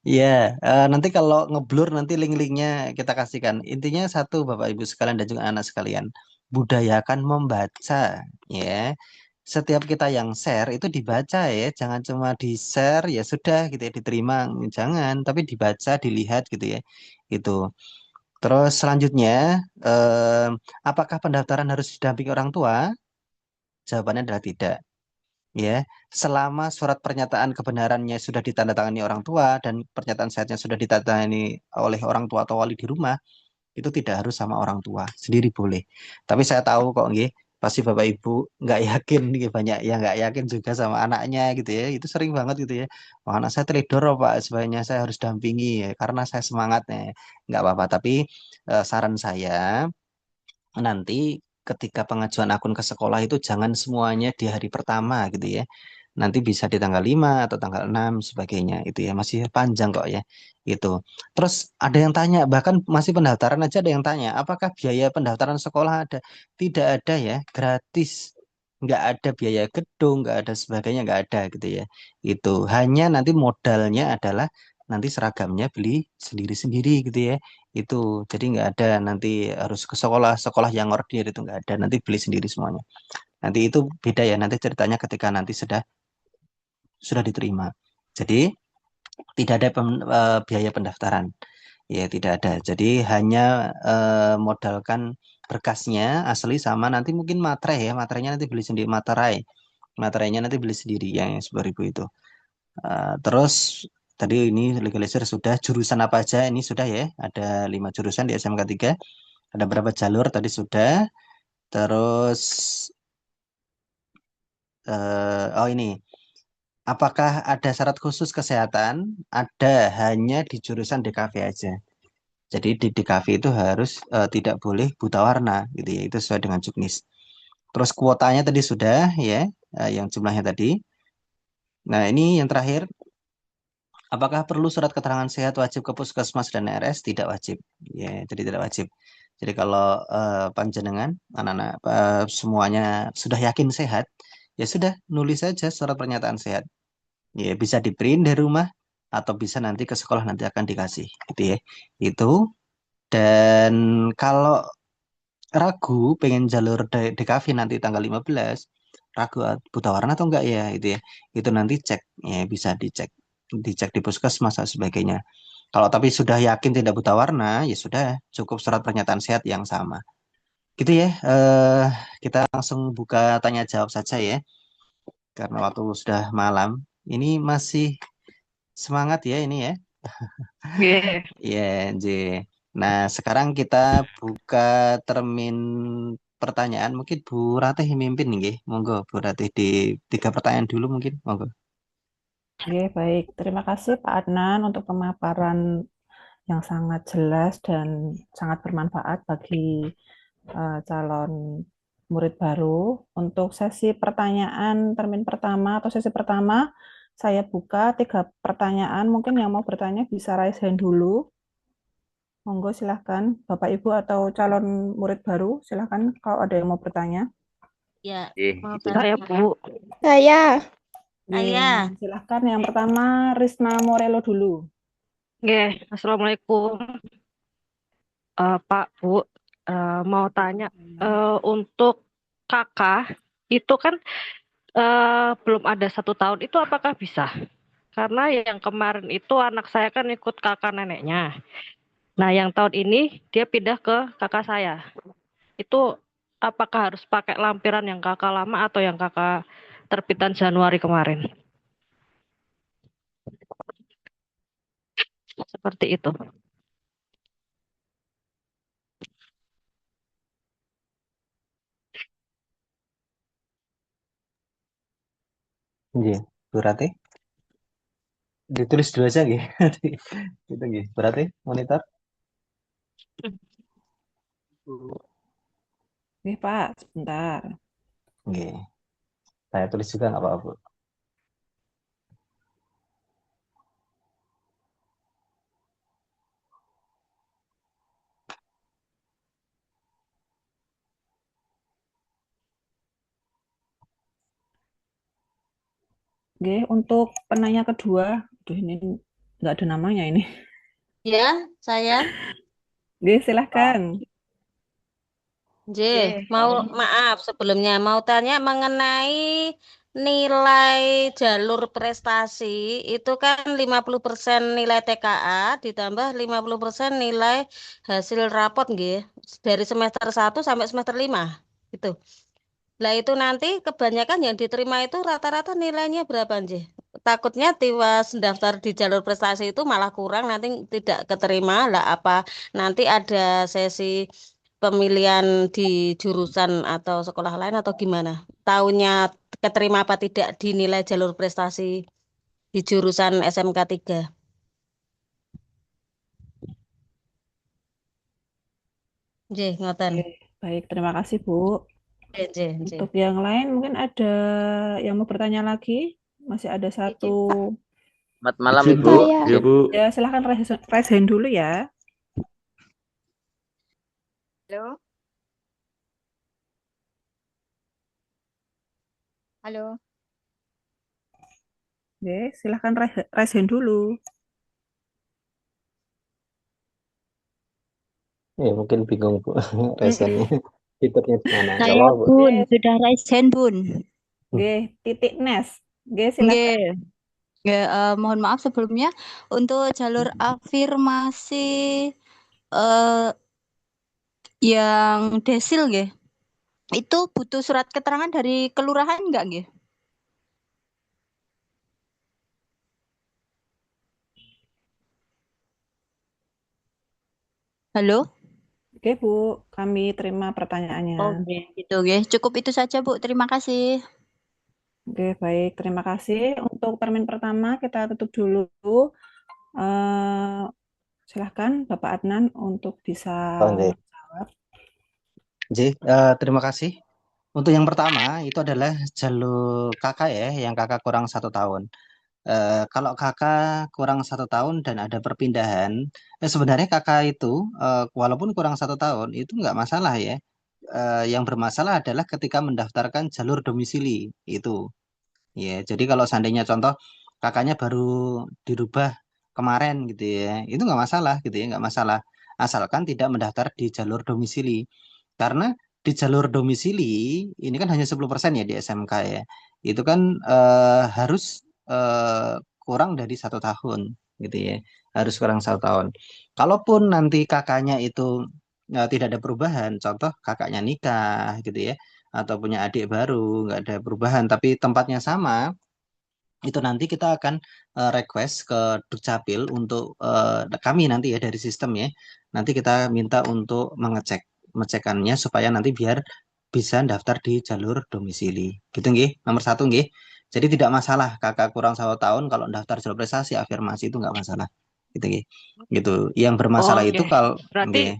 Iya, nanti kalau ngeblur nanti link-linknya kita kasihkan. Intinya satu Bapak Ibu sekalian dan juga anak sekalian, budayakan membaca ya. Setiap kita yang share itu dibaca ya, jangan cuma di-share ya sudah gitu ya diterima, jangan, tapi dibaca, dilihat gitu ya. Itu. Terus selanjutnya, apakah pendaftaran harus didampingi orang tua? Jawabannya adalah tidak. Ya, selama surat pernyataan kebenarannya sudah ditandatangani orang tua dan pernyataan sehatnya sudah ditandatangani oleh orang tua atau wali di rumah, Itu tidak harus sama orang tua, sendiri boleh. Tapi saya tahu kok nggih, pasti Bapak Ibu nggak yakin nih, banyak yang nggak yakin juga sama anaknya gitu ya. Itu sering banget gitu ya. Oh, anak saya teledor oh, Pak, sebaiknya saya harus dampingi ya, karena saya semangatnya. Nggak apa-apa, tapi saran saya nanti ketika pengajuan akun ke sekolah itu jangan semuanya di hari pertama gitu ya. Nanti bisa di tanggal 5 atau tanggal 6 sebagainya itu ya. Masih panjang kok ya. Itu. Terus ada yang tanya, bahkan masih pendaftaran aja ada yang tanya, apakah biaya pendaftaran sekolah ada? Tidak ada ya, gratis. Nggak ada biaya gedung, nggak ada sebagainya, nggak ada gitu ya. Itu hanya nanti modalnya adalah nanti seragamnya beli sendiri-sendiri gitu ya. Itu jadi nggak ada nanti harus ke sekolah sekolah yang order itu nggak ada, nanti beli sendiri semuanya. Nanti itu beda ya, nanti ceritanya ketika nanti sudah diterima. Jadi tidak ada biaya pendaftaran, ya tidak ada. Jadi hanya modalkan berkasnya asli sama nanti mungkin materai ya, materainya nanti beli sendiri, materainya nanti beli sendiri yang 10.000 itu. Terus tadi ini legalisir sudah, jurusan apa aja ini sudah ya, ada 5 jurusan di SMK 3, ada berapa jalur tadi sudah. Terus oh ini, apakah ada syarat khusus kesehatan? Ada, hanya di jurusan DKV aja. Jadi di DKV itu harus tidak boleh buta warna gitu ya, itu sesuai dengan Juknis. Terus kuotanya tadi sudah ya, yang jumlahnya tadi. Nah ini yang terakhir, apakah perlu surat keterangan sehat wajib ke puskesmas dan RS? Tidak wajib. Ya, jadi tidak wajib. Jadi kalau panjenengan anak-anak semuanya sudah yakin sehat, ya sudah nulis saja surat pernyataan sehat. Ya bisa di print dari rumah atau bisa nanti ke sekolah nanti akan dikasih gitu ya. Itu. Dan kalau ragu pengen jalur DKV nanti tanggal 15, ragu buta warna atau enggak ya itu ya. Itu nanti cek ya, bisa dicek di puskesmas dan sebagainya. Kalau tapi sudah yakin tidak buta warna, ya sudah cukup surat pernyataan sehat yang sama. Gitu ya. Kita langsung buka tanya jawab saja ya. Karena waktu sudah malam. Ini masih semangat ya ini ya. Yeah. Iya, J. Nah, sekarang kita buka termin pertanyaan. Mungkin Bu Ratih yang mimpin nih, monggo Bu Ratih di 3 pertanyaan dulu mungkin, monggo. Oke, baik. Terima kasih Pak Adnan untuk pemaparan yang sangat jelas dan sangat bermanfaat bagi calon murid baru. Untuk sesi pertanyaan termin pertama atau sesi pertama, saya buka 3 pertanyaan. Mungkin yang mau bertanya bisa raise hand dulu. Monggo silahkan, Bapak Ibu atau calon murid baru, silahkan kalau ada yang mau bertanya. Ya, mau Saya, tanya. Bu. Saya. Saya. Silahkan yang pertama Risma Morelo dulu. Oke, Assalamualaikum. Pak, Bu, mau tanya, untuk kakak itu kan belum ada 1 tahun, itu apakah bisa? Karena yang kemarin itu anak saya kan ikut kakak neneknya. Nah, yang tahun ini dia pindah ke kakak saya. Itu apakah harus pakai lampiran yang kakak lama atau yang kakak terbitan Januari kemarin? Seperti itu. Iya, Bu Ratih. Ditulis dulu aja nggih. Gitu nggih. Bu Ratih, monitor. Nih Pak, sebentar. Nggih. Saya tulis juga nggak apa-apa, Bu. Oke, untuk penanya kedua, ini nggak ada namanya ini. Ya, saya. Oke, silahkan. J, maaf sebelumnya mau tanya mengenai nilai jalur prestasi itu kan 50% nilai TKA ditambah 50% nilai hasil rapot nggih dari semester 1 sampai semester 5 gitu. Lah itu nanti kebanyakan yang diterima itu rata-rata nilainya berapa J? takutnya tiwas daftar di jalur prestasi itu malah kurang, nanti tidak keterima lah apa nanti ada sesi pemilihan di jurusan atau sekolah lain atau gimana? Tahunya keterima apa tidak dinilai jalur prestasi di jurusan SMK 3. Nggih, ngoten. Oke, baik, terima kasih Bu. Nggih, nggih, nggih. Untuk yang lain mungkin ada yang mau bertanya lagi? Masih ada satu. Selamat malam Izin, Ibu. Bu. Saya. Iya, Bu. Ya, silahkan raise hand dulu ya. Halo. Halo. Oke, silahkan raise hand dulu. Ya mungkin bingung Bu resennya fiturnya di mana. Nggak Saya apa-apa, Bu. Bun, sudah raise hand Bun. Oke, titik Nes. Oke, silahkan. Nggih. Nggih, mohon maaf sebelumnya untuk jalur afirmasi yang desil nggih. Itu butuh surat keterangan dari kelurahan enggak nggih? Halo? Oke, Bu, kami terima pertanyaannya. Oh, nggih, gitu nggih. Cukup itu saja, Bu. Terima kasih. Oke, baik, terima kasih. Untuk termin pertama kita tutup dulu. Silahkan Bapak Adnan untuk bisa Nggih. jawab. Nggih, terima kasih. Untuk yang pertama itu adalah jalur kakak ya, yang kakak kurang 1 tahun. Kalau kakak kurang 1 tahun dan ada perpindahan, sebenarnya kakak itu walaupun kurang 1 tahun itu nggak masalah ya. Yang bermasalah adalah ketika mendaftarkan jalur domisili itu. Ya, jadi kalau seandainya contoh kakaknya baru dirubah kemarin gitu ya, itu nggak masalah gitu ya, nggak masalah. Asalkan tidak mendaftar di jalur domisili. Karena di jalur domisili ini kan hanya 10% ya di SMK ya. Itu kan harus kurang dari 1 tahun gitu ya. Harus kurang 1 tahun. Kalaupun nanti kakaknya itu tidak ada perubahan, contoh kakaknya nikah gitu ya, atau punya adik baru, nggak ada perubahan, tapi tempatnya sama, itu nanti kita akan request ke Dukcapil untuk kami nanti ya dari sistem ya, nanti kita minta untuk mengecekkannya supaya nanti biar bisa daftar di jalur domisili. Gitu nggih, nomor 1 nggih. Jadi tidak masalah kakak kurang 1 tahun kalau daftar jalur prestasi afirmasi itu nggak masalah. Gitu nggih. Gitu. Yang bermasalah itu Oke. kalau Berarti nggih,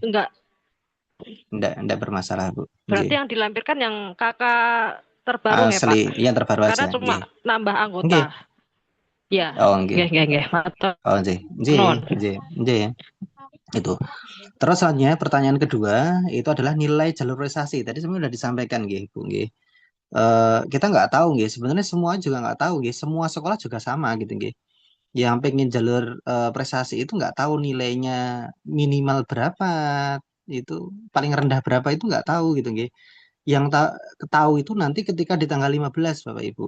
enggak bermasalah, Bu. berarti Nggih. yang dilampirkan yang kakak terbaru ya, Pak? Asli, yang terbaru Karena aja. cuma Nggih. nambah anggota. Nggih. Ya. Oh, nggih. Nggih. Matur Oh, nggih. Nggih, nuwun. nggih. Itu. Terus selanjutnya pertanyaan kedua itu adalah nilai jalur prestasi. Tadi sebenarnya sudah disampaikan nggih, Bu nggih. Kita nggak tahu nggih, sebenarnya semua juga nggak tahu nggih, semua sekolah juga sama gitu nggih. Yang pengen jalur prestasi itu nggak tahu nilainya minimal berapa, itu paling rendah berapa itu nggak tahu gitu nggih. Yang tahu itu nanti ketika di tanggal 15 Bapak Ibu.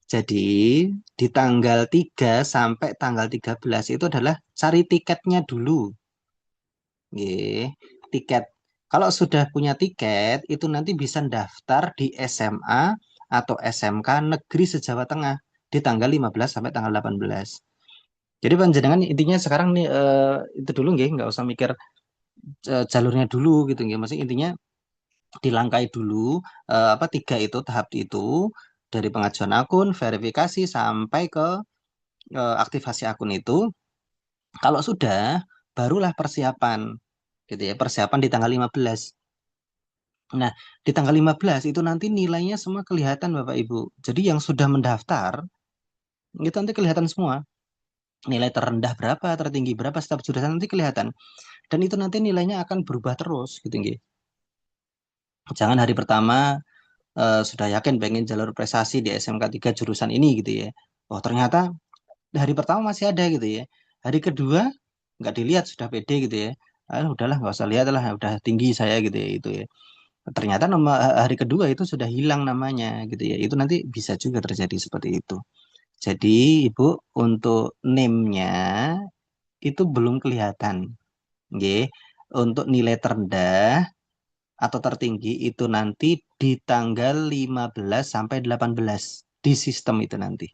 Jadi di tanggal 3 sampai tanggal 13 itu adalah cari tiketnya dulu. Nggih, tiket. Kalau sudah punya tiket, itu nanti bisa daftar di SMA atau SMK Negeri se-Jawa Tengah di tanggal 15 sampai tanggal 18. Jadi panjenengan intinya sekarang nih itu dulu nggak usah mikir jalurnya dulu gitu nggih. Maksudnya intinya dilangkai dulu 3 itu tahap itu dari pengajuan akun, verifikasi sampai ke aktivasi akun itu. Kalau sudah, barulah persiapan gitu ya, persiapan di tanggal 15. Nah, di tanggal 15 itu nanti nilainya semua kelihatan Bapak Ibu. Jadi yang sudah mendaftar itu nanti kelihatan semua. Nilai terendah berapa, tertinggi berapa setiap jurusan nanti kelihatan. Dan itu nanti nilainya akan berubah terus gitu nggih. Jangan hari pertama sudah yakin pengen jalur prestasi di SMK 3 jurusan ini gitu ya. Oh, ternyata hari pertama masih ada gitu ya. Hari kedua nggak dilihat sudah pede gitu ya. Udahlah nggak usah lihat lah, udah tinggi saya gitu ya itu ya. Ternyata hari kedua itu sudah hilang namanya gitu ya. Itu nanti bisa juga terjadi seperti itu. Jadi Ibu untuk name-nya itu belum kelihatan. Nggih. Untuk nilai terendah atau tertinggi itu nanti di tanggal 15 sampai 18 di sistem itu nanti.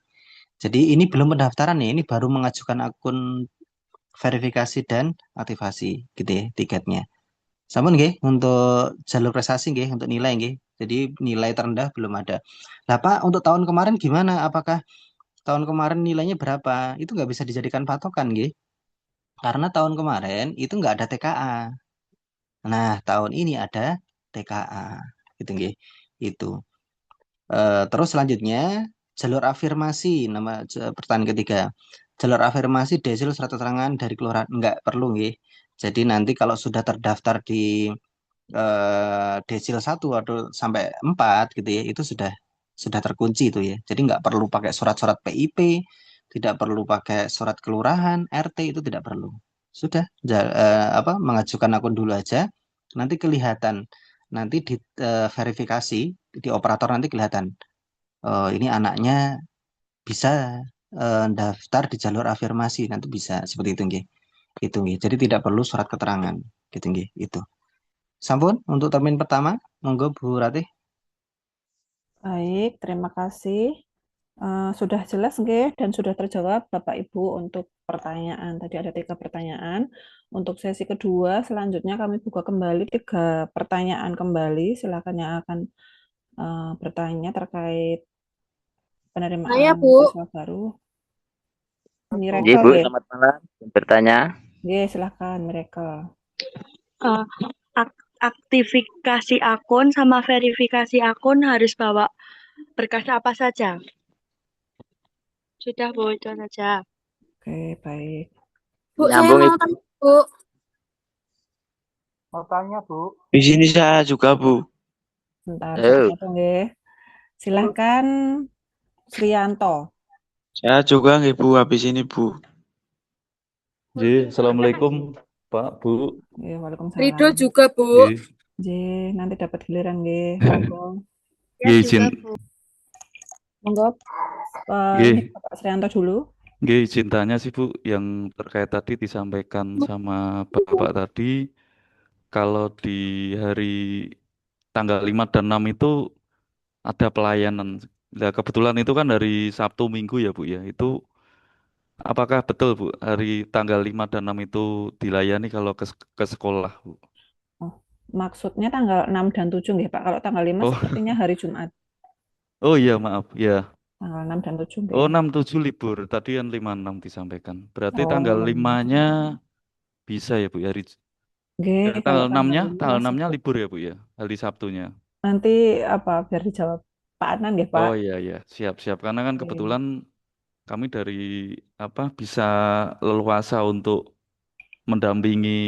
Jadi ini belum pendaftaran nih, ini baru mengajukan akun verifikasi dan aktivasi gitu ya tiketnya. Sampun nggih untuk jalur prestasi nggih untuk nilai nggih. Jadi nilai terendah belum ada. Lah Pak, untuk tahun kemarin gimana? Apakah tahun kemarin nilainya berapa? Itu nggak bisa dijadikan patokan nggih. Karena tahun kemarin itu nggak ada TKA. Nah, tahun ini ada TKA. Gitu nggih. Itu. Terus selanjutnya jalur afirmasi pertanyaan ketiga. Jalur afirmasi desil surat keterangan dari kelurahan nggak perlu nggih. Jadi nanti kalau sudah terdaftar di desil 1 atau sampai 4 gitu ya, itu sudah terkunci itu ya. Jadi nggak perlu pakai surat-surat PIP, tidak perlu pakai surat kelurahan, RT itu tidak perlu. Sudah mengajukan akun dulu aja, nanti kelihatan, nanti di verifikasi di operator nanti kelihatan ini anaknya bisa daftar di jalur afirmasi, nanti bisa seperti itu nggih. Itu nggih. Jadi tidak perlu surat keterangan gitu nggih. Itu. Sampun untuk termin pertama, monggo Bu Ratih. Baik, terima kasih. Sudah jelas nggih dan sudah terjawab Bapak Ibu untuk pertanyaan. Tadi ada 3 pertanyaan. Untuk sesi kedua, selanjutnya kami buka kembali 3 pertanyaan kembali. Silakan yang akan bertanya terkait penerimaan Saya, Bu. siswa baru. Nggih, Miracle Bu, nggih. selamat malam. Bertanya. Nggih, silakan Miracle. Eh, aktifikasi akun sama verifikasi akun harus bawa berkas apa saja? Sudah, Bu, itu saja. Oke, baik. Bu, saya Nyambung, mau Ibu. tanya, Bu. Mau tanya, Bu. Di sini saya juga, Bu. Bentar, Halo. satu nggih. Silahkan Srianto. Saya juga nggih, Bu, habis ini, Bu. Ji, Assalamualaikum Pak, Bu. Nggih, Waalaikumsalam. Ridho juga, Bu. Nggih, Nggih, nanti dapat giliran nggih. Monggo. Ya, nggih, izin. juga, Bu. Monggo. Nggih, Ini Bapak Srianto dulu. nggih, izin tanya sih, Bu, yang terkait tadi disampaikan sama Bapak tadi, kalau di hari tanggal 5 dan 6 itu ada pelayanan. Nah, kebetulan itu kan hari Sabtu Minggu ya, Bu ya. Itu apakah betul, Bu, hari tanggal 5 dan 6 itu dilayani kalau ke sekolah, Bu? Oh, maksudnya tanggal 6 dan 7 nggih, Pak. Kalau tanggal 5 Oh, sepertinya hari Jumat. oh iya, maaf. Ya. Tanggal 6 dan 7 nggih. Oh, 6-7 libur. Tadi kan 5-6 disampaikan. Berarti tanggal Oh, 5-nya bisa ya, Bu, ya? nggih, Tanggal kalau tanggal 6-nya, 5 tanggal masih 6-nya libur ya, Bu ya? Hari Sabtunya. nanti biar dijawab Pak Adnan nggih, Pak. Oh iya iya, siap-siap. Karena kan Oke. kebetulan kami dari bisa leluasa untuk mendampingi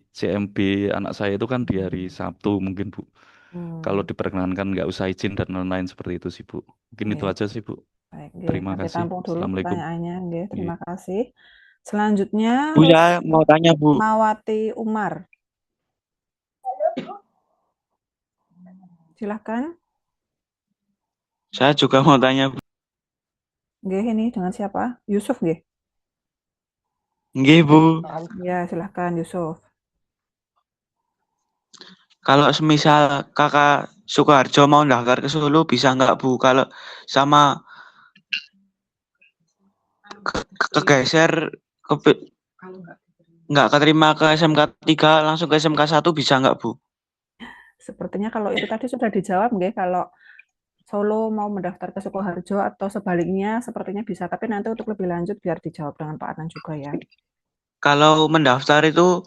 CMB anak saya itu kan di hari Sabtu mungkin, Bu. Kalau diperkenankan nggak usah izin dan lain-lain seperti itu sih, Bu. Mungkin itu Nggih. aja sih, Bu. Baik, nggih. Terima Nanti kasih. tampung dulu Assalamualaikum. pertanyaannya, nggih. Nggih. Terima kasih. Selanjutnya Bu, saya mau tanya, Bu. Mawati Umar. Silahkan. Saya juga mau tanya, Bu. Nggih, ini dengan siapa? Yusuf nggih? Nggih, Bu. Ya, silahkan Yusuf. Kalau semisal Kakak Sukoharjo mau daftar ke Solo, bisa nggak, Bu? Kalau sama kegeser nggak keterima ke SMK 3 langsung ke SMK 1 bisa nggak, Bu? Sepertinya kalau itu tadi sudah dijawab nggih, kalau Solo mau mendaftar ke Sukoharjo atau sebaliknya sepertinya bisa, tapi nanti untuk lebih lanjut biar dijawab dengan Pak Adnan juga ya. Kalau mendaftar itu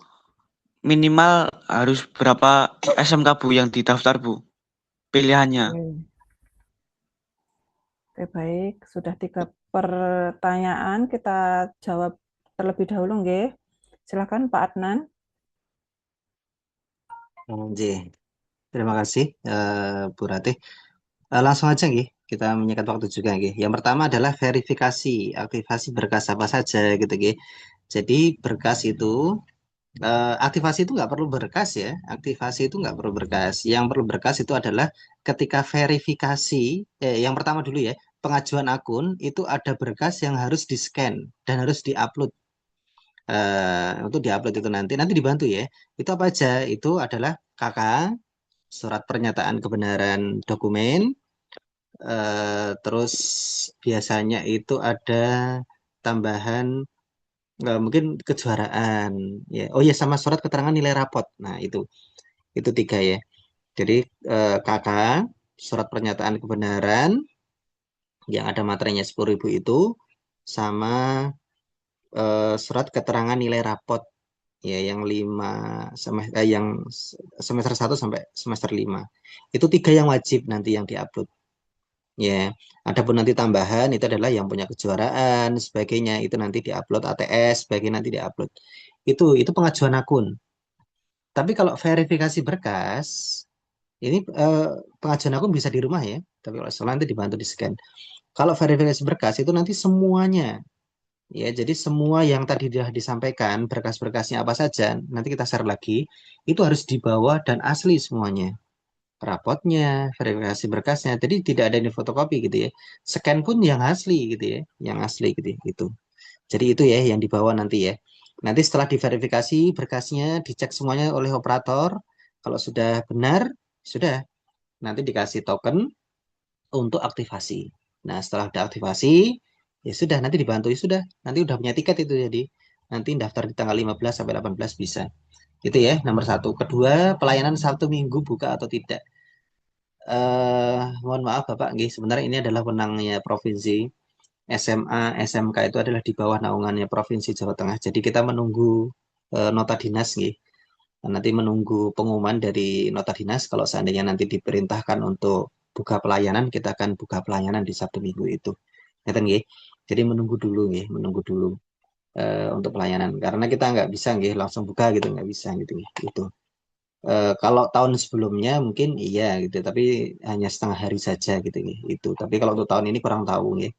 minimal harus berapa SMK, Bu, yang didaftar, Bu? Pilihannya. Oke, baik. Sudah 3 pertanyaan, kita jawab terlebih dahulu nggih. Silakan Pak Adnan. Terima kasih Bu Ratih. Langsung aja nggih, kita menyingkat waktu juga nggih. Yang pertama adalah verifikasi, aktivasi berkas apa saja gitu nggih. Jadi berkas itu aktivasi itu nggak perlu berkas ya. Aktivasi itu nggak perlu berkas. Yang perlu berkas itu adalah ketika verifikasi. Yang pertama dulu ya, pengajuan akun itu ada berkas yang harus di-scan dan harus diupload. Untuk diupload itu nanti dibantu ya. Itu apa aja? Itu adalah KK, surat pernyataan kebenaran dokumen, Terus biasanya itu ada tambahan mungkin kejuaraan ya. Oh ya, sama surat keterangan nilai rapot. Nah, itu 3 ya. Jadi KK, surat pernyataan kebenaran yang ada materinya 10.000 itu, sama surat keterangan nilai rapot ya yang 5 yang semester 1 sampai semester 5. Itu 3 yang wajib nanti yang diupload. Ya, adapun nanti tambahan itu adalah yang punya kejuaraan sebagainya, itu nanti diupload, ATS sebagainya nanti diupload. Itu pengajuan akun. Tapi kalau verifikasi berkas ini pengajuan akun bisa di rumah ya, tapi kalau soal nanti dibantu di scan. Kalau verifikasi berkas itu nanti semuanya ya, jadi semua yang tadi sudah disampaikan berkas-berkasnya apa saja nanti kita share lagi, itu harus dibawa dan asli semuanya, rapotnya, verifikasi berkasnya. Jadi tidak ada ini fotokopi gitu ya. Scan pun yang asli gitu ya, yang asli gitu ya, gitu. Jadi itu ya yang dibawa nanti ya. Nanti setelah diverifikasi berkasnya, dicek semuanya oleh operator. Kalau sudah benar, sudah nanti dikasih token untuk aktivasi. Nah, setelah ada aktivasi, ya sudah nanti dibantu, ya sudah. Nanti udah punya tiket itu, jadi nanti daftar di tanggal 15 sampai 18 bisa. Itu ya, nomor 1. Kedua, pelayanan Sabtu Minggu buka atau tidak. Mohon maaf Bapak, nggih, sebenarnya ini adalah wewenangnya provinsi. SMA, SMK itu adalah di bawah naungannya Provinsi Jawa Tengah. Jadi kita menunggu nota dinas nggih. Nanti menunggu pengumuman dari nota dinas. Kalau seandainya nanti diperintahkan untuk buka pelayanan, kita akan buka pelayanan di Sabtu Minggu itu. Ngeten nggih. Jadi menunggu dulu nggih, menunggu dulu untuk pelayanan. Karena kita nggak bisa nggih langsung buka gitu, nggak bisa gitu nggih. Itu. Kalau tahun sebelumnya mungkin iya gitu, tapi hanya setengah hari saja gitu nggih. Itu. Tapi kalau untuk tahun ini kurang tahu nggih.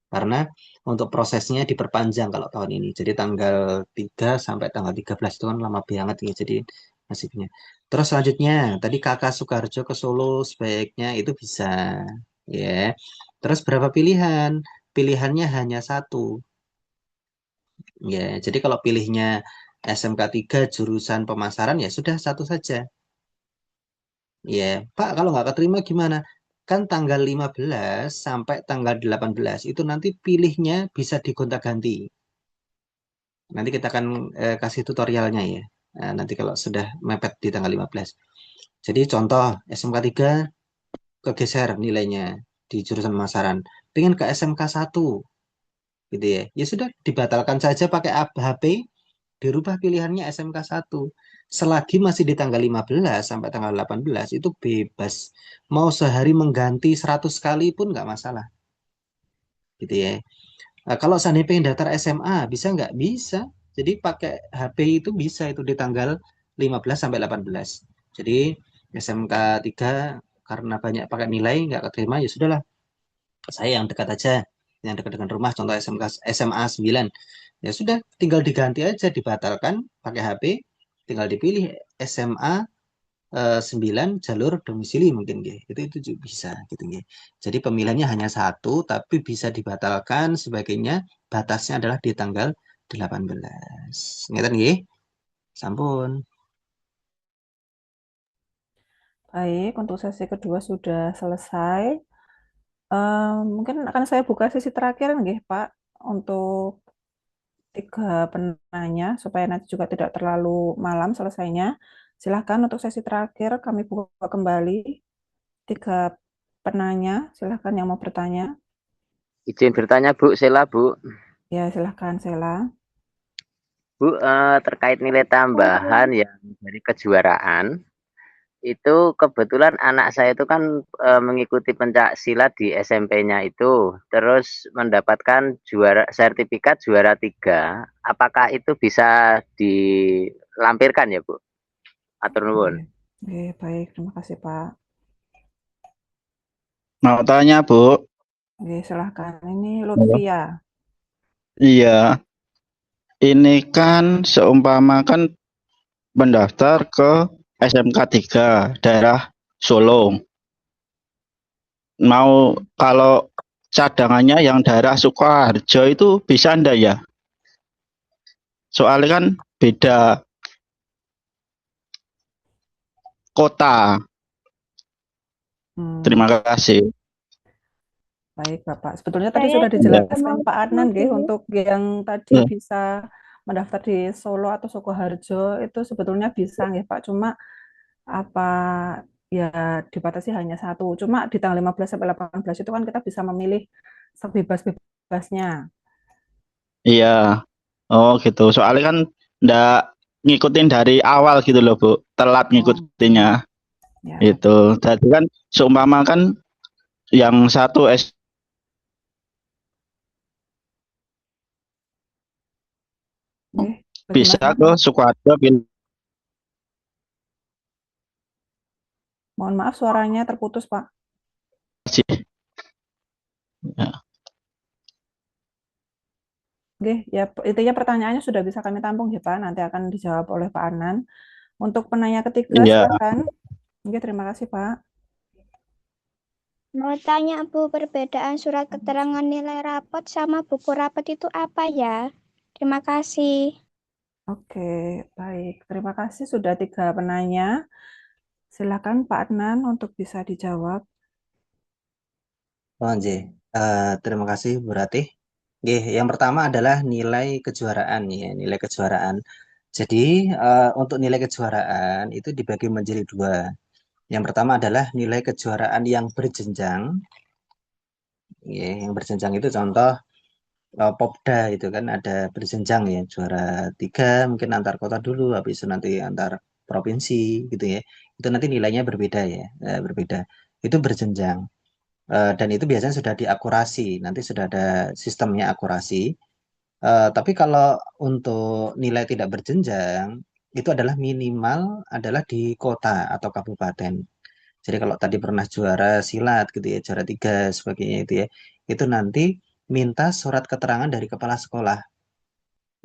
Karena untuk prosesnya diperpanjang kalau tahun ini. Jadi tanggal 3 sampai tanggal 13 itu kan lama banget ya. Jadi nasibnya. Terus selanjutnya, tadi Kakak Sukarjo ke Solo sebaiknya itu bisa. Ya. Terus berapa pilihan? Pilihannya hanya satu. Ya, jadi kalau pilihnya SMK 3 jurusan pemasaran ya sudah satu saja. Ya, Pak, kalau nggak keterima gimana? Kan tanggal 15 sampai tanggal 18 itu nanti pilihnya bisa digonta-ganti. Nanti kita akan kasih tutorialnya ya. Nah, nanti kalau sudah mepet di tanggal 15. Jadi contoh SMK 3 kegeser nilainya di jurusan pemasaran. Pengen ke SMK 1 gitu ya. Ya sudah dibatalkan saja pakai HP, dirubah pilihannya SMK 1. Selagi masih di tanggal 15 sampai tanggal 18 itu bebas. Mau sehari mengganti 100 kali pun nggak masalah. Gitu ya. Nah, kalau seandainya pengen daftar SMA, bisa nggak? Bisa. Jadi pakai HP itu bisa itu di tanggal 15 sampai 18. Jadi SMK 3 karena banyak pakai nilai nggak keterima, ya sudahlah. Saya yang dekat aja, yang dekat dengan rumah, contoh SMK SMA 9. Ya sudah, tinggal diganti aja, dibatalkan pakai HP, tinggal dipilih SMA 9 jalur domisili mungkin gitu. Itu juga bisa gitu gitu. Jadi pemilihannya hanya satu tapi bisa dibatalkan sebagainya, batasnya adalah di tanggal 18. Ngeten nggih? Sampun. Baik, untuk sesi kedua sudah selesai. Mungkin akan saya buka sesi terakhir nggih, Pak, untuk 3 penanya supaya nanti juga tidak terlalu malam selesainya. Silahkan untuk sesi terakhir kami buka kembali 3 penanya. Silahkan yang mau bertanya. Izin bertanya Bu, Sela Bu. Ya, silahkan Sela. Bu, terkait nilai tambahan yang dari kejuaraan, itu kebetulan anak saya itu kan mengikuti pencak silat di SMP-nya itu, terus mendapatkan sertifikat juara 3. Apakah itu bisa dilampirkan ya Bu? Atur nuwun. Oke, baik, terima kasih Pak. Mau tanya Bu? Oke, silahkan. Ini Lutfia. Iya. Ini kan seumpama kan mendaftar ke SMK 3 daerah Solo. Mau kalau cadangannya yang daerah Sukoharjo itu bisa enggak ya? Soalnya kan beda kota. Terima kasih. Baik, Bapak. Sebetulnya tadi Saya sudah Ya. dijelaskan mau Pak Adnan nggih, dulu. untuk yang tadi Ya. bisa mendaftar di Solo atau Sukoharjo itu sebetulnya bisa nggih, Pak. Cuma apa ya dibatasi hanya satu. Cuma di tanggal 15 sampai 18 itu kan kita bisa memilih sebebas-bebasnya. Iya. Oh gitu. Soalnya kan ndak ngikutin dari awal gitu loh, Bu. Telat ngikutinnya. Ya. Itu. Jadi kan seumpama kan yang satu Nggih, bisa bagaimana? ke Sukoharjo pilih. Mohon maaf suaranya terputus, Pak. Ya. Oke, ya intinya pertanyaannya sudah bisa kami tampung ya Pak, nanti akan dijawab oleh Pak Anan. Untuk penanya ketiga, Iya. silakan. Oke, terima kasih Pak. Mau tanya Bu, perbedaan surat keterangan nilai rapot sama buku rapot itu apa ya? Terima kasih. Oke, baik. Terima kasih sudah 3 penanya. Silakan Pak Adnan untuk bisa dijawab. Oh, nggih. Terima kasih Bu Ratih. Nggih, yang pertama adalah nilai kejuaraan ya, nilai kejuaraan. Jadi untuk nilai kejuaraan itu dibagi menjadi 2. Yang pertama adalah nilai kejuaraan yang berjenjang. Ya, yang berjenjang itu contoh Popda itu kan ada berjenjang ya, juara 3 mungkin antar kota dulu, habis itu nanti antar provinsi gitu ya. Itu nanti nilainya berbeda ya, berbeda. Itu berjenjang. Dan itu biasanya sudah diakurasi, nanti sudah ada sistemnya akurasi. Tapi kalau untuk nilai tidak berjenjang, itu adalah minimal adalah di kota atau kabupaten. Jadi kalau tadi pernah juara silat gitu ya, juara 3 sebagainya itu ya, itu nanti minta surat keterangan dari kepala sekolah.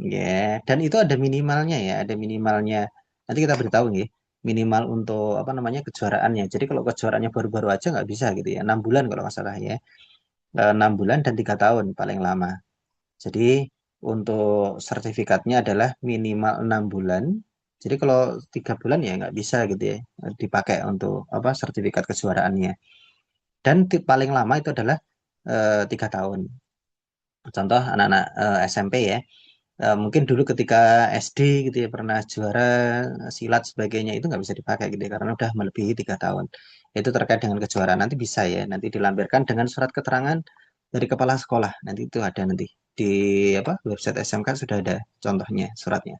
Ya, dan itu ada minimalnya ya, ada minimalnya. Nanti kita beritahu nih, minimal untuk apa namanya kejuaraannya. Jadi kalau kejuaraannya baru-baru aja nggak bisa gitu ya, 6 bulan kalau nggak salah ya. 6 bulan dan 3 tahun paling lama. Jadi untuk sertifikatnya adalah minimal 6 bulan. Jadi kalau 3 bulan ya nggak bisa gitu ya dipakai untuk apa sertifikat kejuaraannya. Dan paling lama itu adalah 3 tahun. Contoh anak-anak SMP ya. Mungkin dulu ketika SD gitu ya pernah juara silat sebagainya itu nggak bisa dipakai gitu ya, karena udah melebihi 3 tahun. Itu terkait dengan kejuaraan nanti bisa ya nanti dilampirkan dengan surat keterangan dari kepala sekolah. Nanti itu ada nanti di apa website SMK sudah ada contohnya suratnya.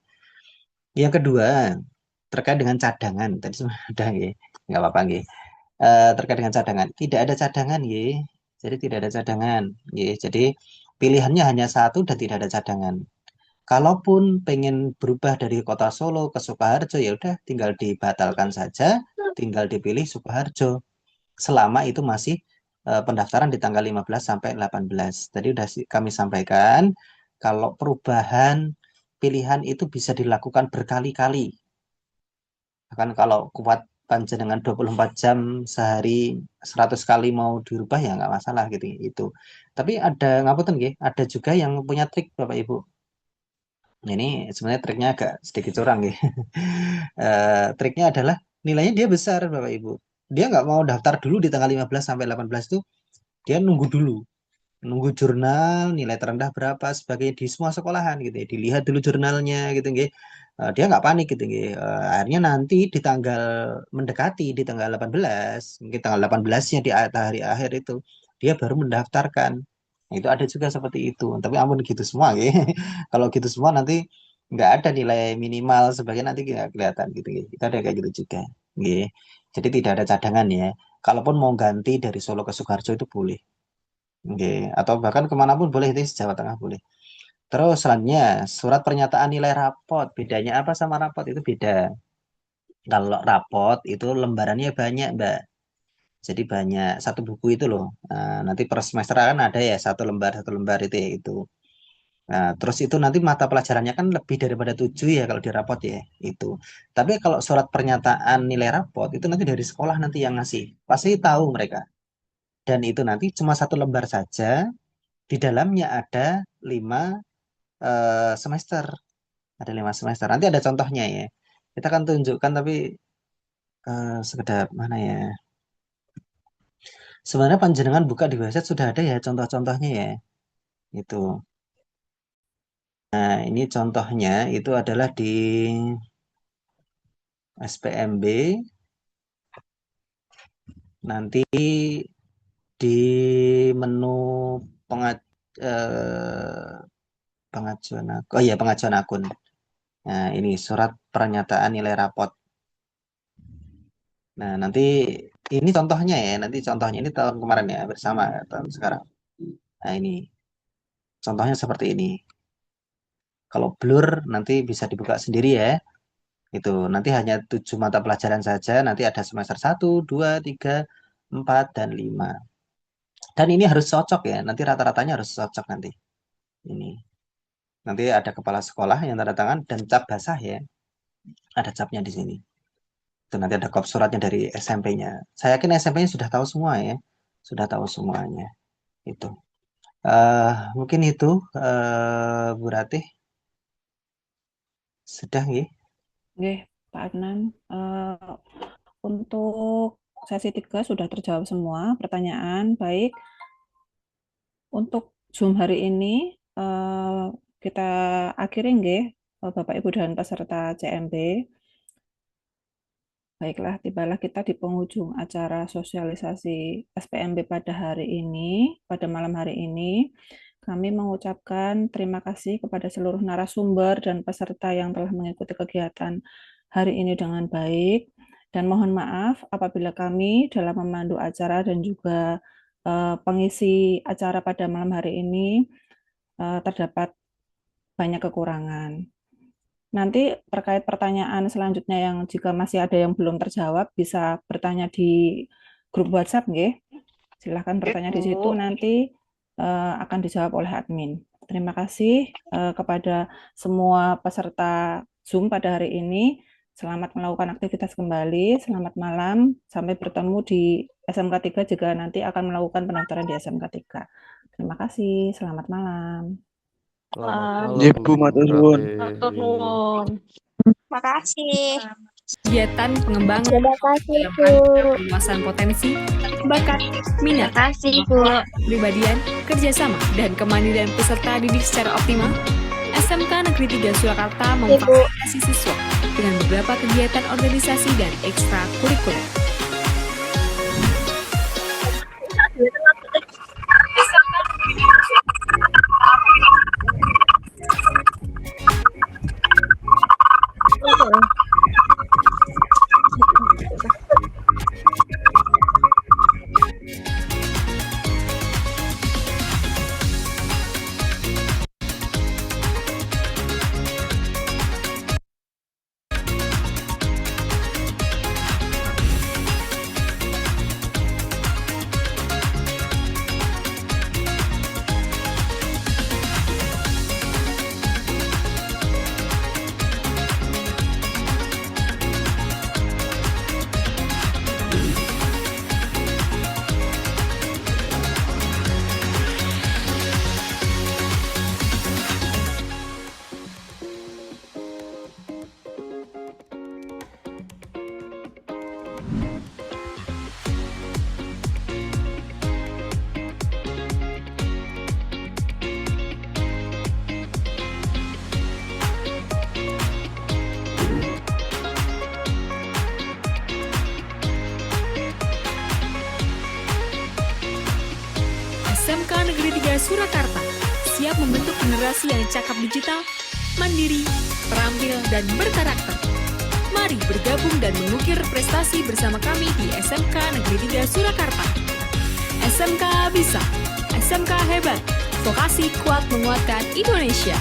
Yang kedua terkait dengan cadangan tadi sudah ya nggak apa-apa ya. Terkait dengan cadangan tidak ada cadangan ya. Jadi tidak ada cadangan ya. Jadi pilihannya hanya satu dan tidak ada cadangan. Kalaupun pengen berubah dari kota Solo ke Sukoharjo ya udah tinggal dibatalkan saja, tinggal dipilih Sukoharjo. Selama itu masih pendaftaran di tanggal 15 sampai 18. Tadi udah kami sampaikan kalau perubahan pilihan itu bisa dilakukan berkali-kali. Bahkan kalau kuat panjenengan 24 jam sehari 100 kali mau dirubah ya nggak masalah gitu itu. Tapi ada ngapunten nggih, ada juga yang punya trik Bapak Ibu. Ini sebenarnya triknya agak sedikit curang ya. Triknya adalah nilainya dia besar Bapak Ibu. Dia nggak mau daftar dulu di tanggal 15 sampai 18 itu, dia nunggu dulu. Nunggu jurnal, nilai terendah berapa, sebagai di semua sekolahan gitu ya. Dilihat dulu jurnalnya gitu ya. Dia nggak panik gitu ya. Akhirnya nanti di tanggal mendekati, di tanggal 18, mungkin tanggal 18-nya di hari akhir itu, dia baru mendaftarkan. Itu ada juga seperti itu. Tapi ampun gitu semua ya. Kalau gitu semua nanti nggak ada nilai minimal sebagai nanti nggak kelihatan gitu ya. Itu ada kayak gitu juga. Ya. Jadi tidak ada cadangan ya. Kalaupun mau ganti dari Solo ke Sukoharjo itu boleh. Oke, atau bahkan kemanapun boleh di Jawa Tengah boleh. Terus selanjutnya surat pernyataan nilai rapot. Bedanya apa sama rapot itu beda. Kalau rapot itu lembarannya banyak, Mbak. Jadi banyak satu buku itu loh. Nanti per semester kan ada ya satu lembar itu ya itu. Nah, terus itu nanti mata pelajarannya kan lebih daripada 7 ya kalau di rapot ya itu. Tapi kalau surat pernyataan nilai rapot itu nanti dari sekolah nanti yang ngasih. Pasti tahu mereka. Dan itu nanti cuma satu lembar saja. Di dalamnya ada 5 semester. Ada 5 semester. Nanti ada contohnya ya. Kita akan tunjukkan tapi sekedar mana ya. Sebenarnya panjenengan buka di website sudah ada ya contoh-contohnya ya. Itu. Nah, ini contohnya itu adalah di SPMB. Nanti di menu pengajuan akun. Oh iya, pengajuan akun. Nah, ini surat pernyataan nilai rapot. Nah, nanti ini contohnya ya. Nanti contohnya ini tahun kemarin ya, bersama tahun sekarang. Nah, ini contohnya seperti ini. Kalau Blur nanti bisa dibuka sendiri ya. Itu nanti hanya 7 mata pelajaran saja. Nanti ada semester 1, 2, 3, 4, dan 5. Dan ini harus cocok ya. Nanti rata-ratanya harus cocok nanti. Ini. Nanti ada kepala sekolah yang tanda tangan dan cap basah ya. Ada capnya di sini. Itu nanti ada kop suratnya dari SMP-nya. Saya yakin SMP-nya sudah tahu semua ya. Sudah tahu semuanya. Itu. Mungkin itu Bu Ratih. Sudah nggih? Nggih, Pak Adnan. Untuk sesi 3 sudah terjawab semua pertanyaan. Baik. Untuk Zoom hari ini kita akhiri nggih, Bapak Ibu dan peserta CMB. Baiklah, tibalah kita di penghujung acara sosialisasi SPMB pada hari ini, pada malam hari ini. Kami mengucapkan terima kasih kepada seluruh narasumber dan peserta yang telah mengikuti kegiatan hari ini dengan baik. Dan mohon maaf apabila kami dalam memandu acara dan juga pengisi acara pada malam hari ini terdapat banyak kekurangan. Nanti terkait pertanyaan selanjutnya yang jika masih ada yang belum terjawab bisa bertanya di grup WhatsApp nggih. Silahkan bertanya di situ, nanti akan dijawab oleh admin. Terima kasih kepada semua peserta Zoom pada hari ini. Selamat melakukan aktivitas kembali. Selamat malam. Sampai bertemu di SMK 3 jika nanti akan melakukan pendaftaran di SMK 3. Terima kasih. Selamat malam. Bu, matur nuwun. Makasih. Kegiatan pengembangan penguasaan potensi, bakat, minat, kepribadian, kerjasama, dan kemandirian peserta didik secara optimal. SMK Negeri 3 Surakarta memfasilitasi siswa dengan beberapa kegiatan organisasi dan ekstrakurikuler. SMK Negeri 3 Surakarta siap membentuk generasi yang cakap digital, mandiri, terampil, dan berkarakter. Mari bergabung dan mengukir prestasi bersama kami di SMK Negeri 3 Surakarta. SMK bisa, SMK hebat, vokasi kuat menguatkan Indonesia.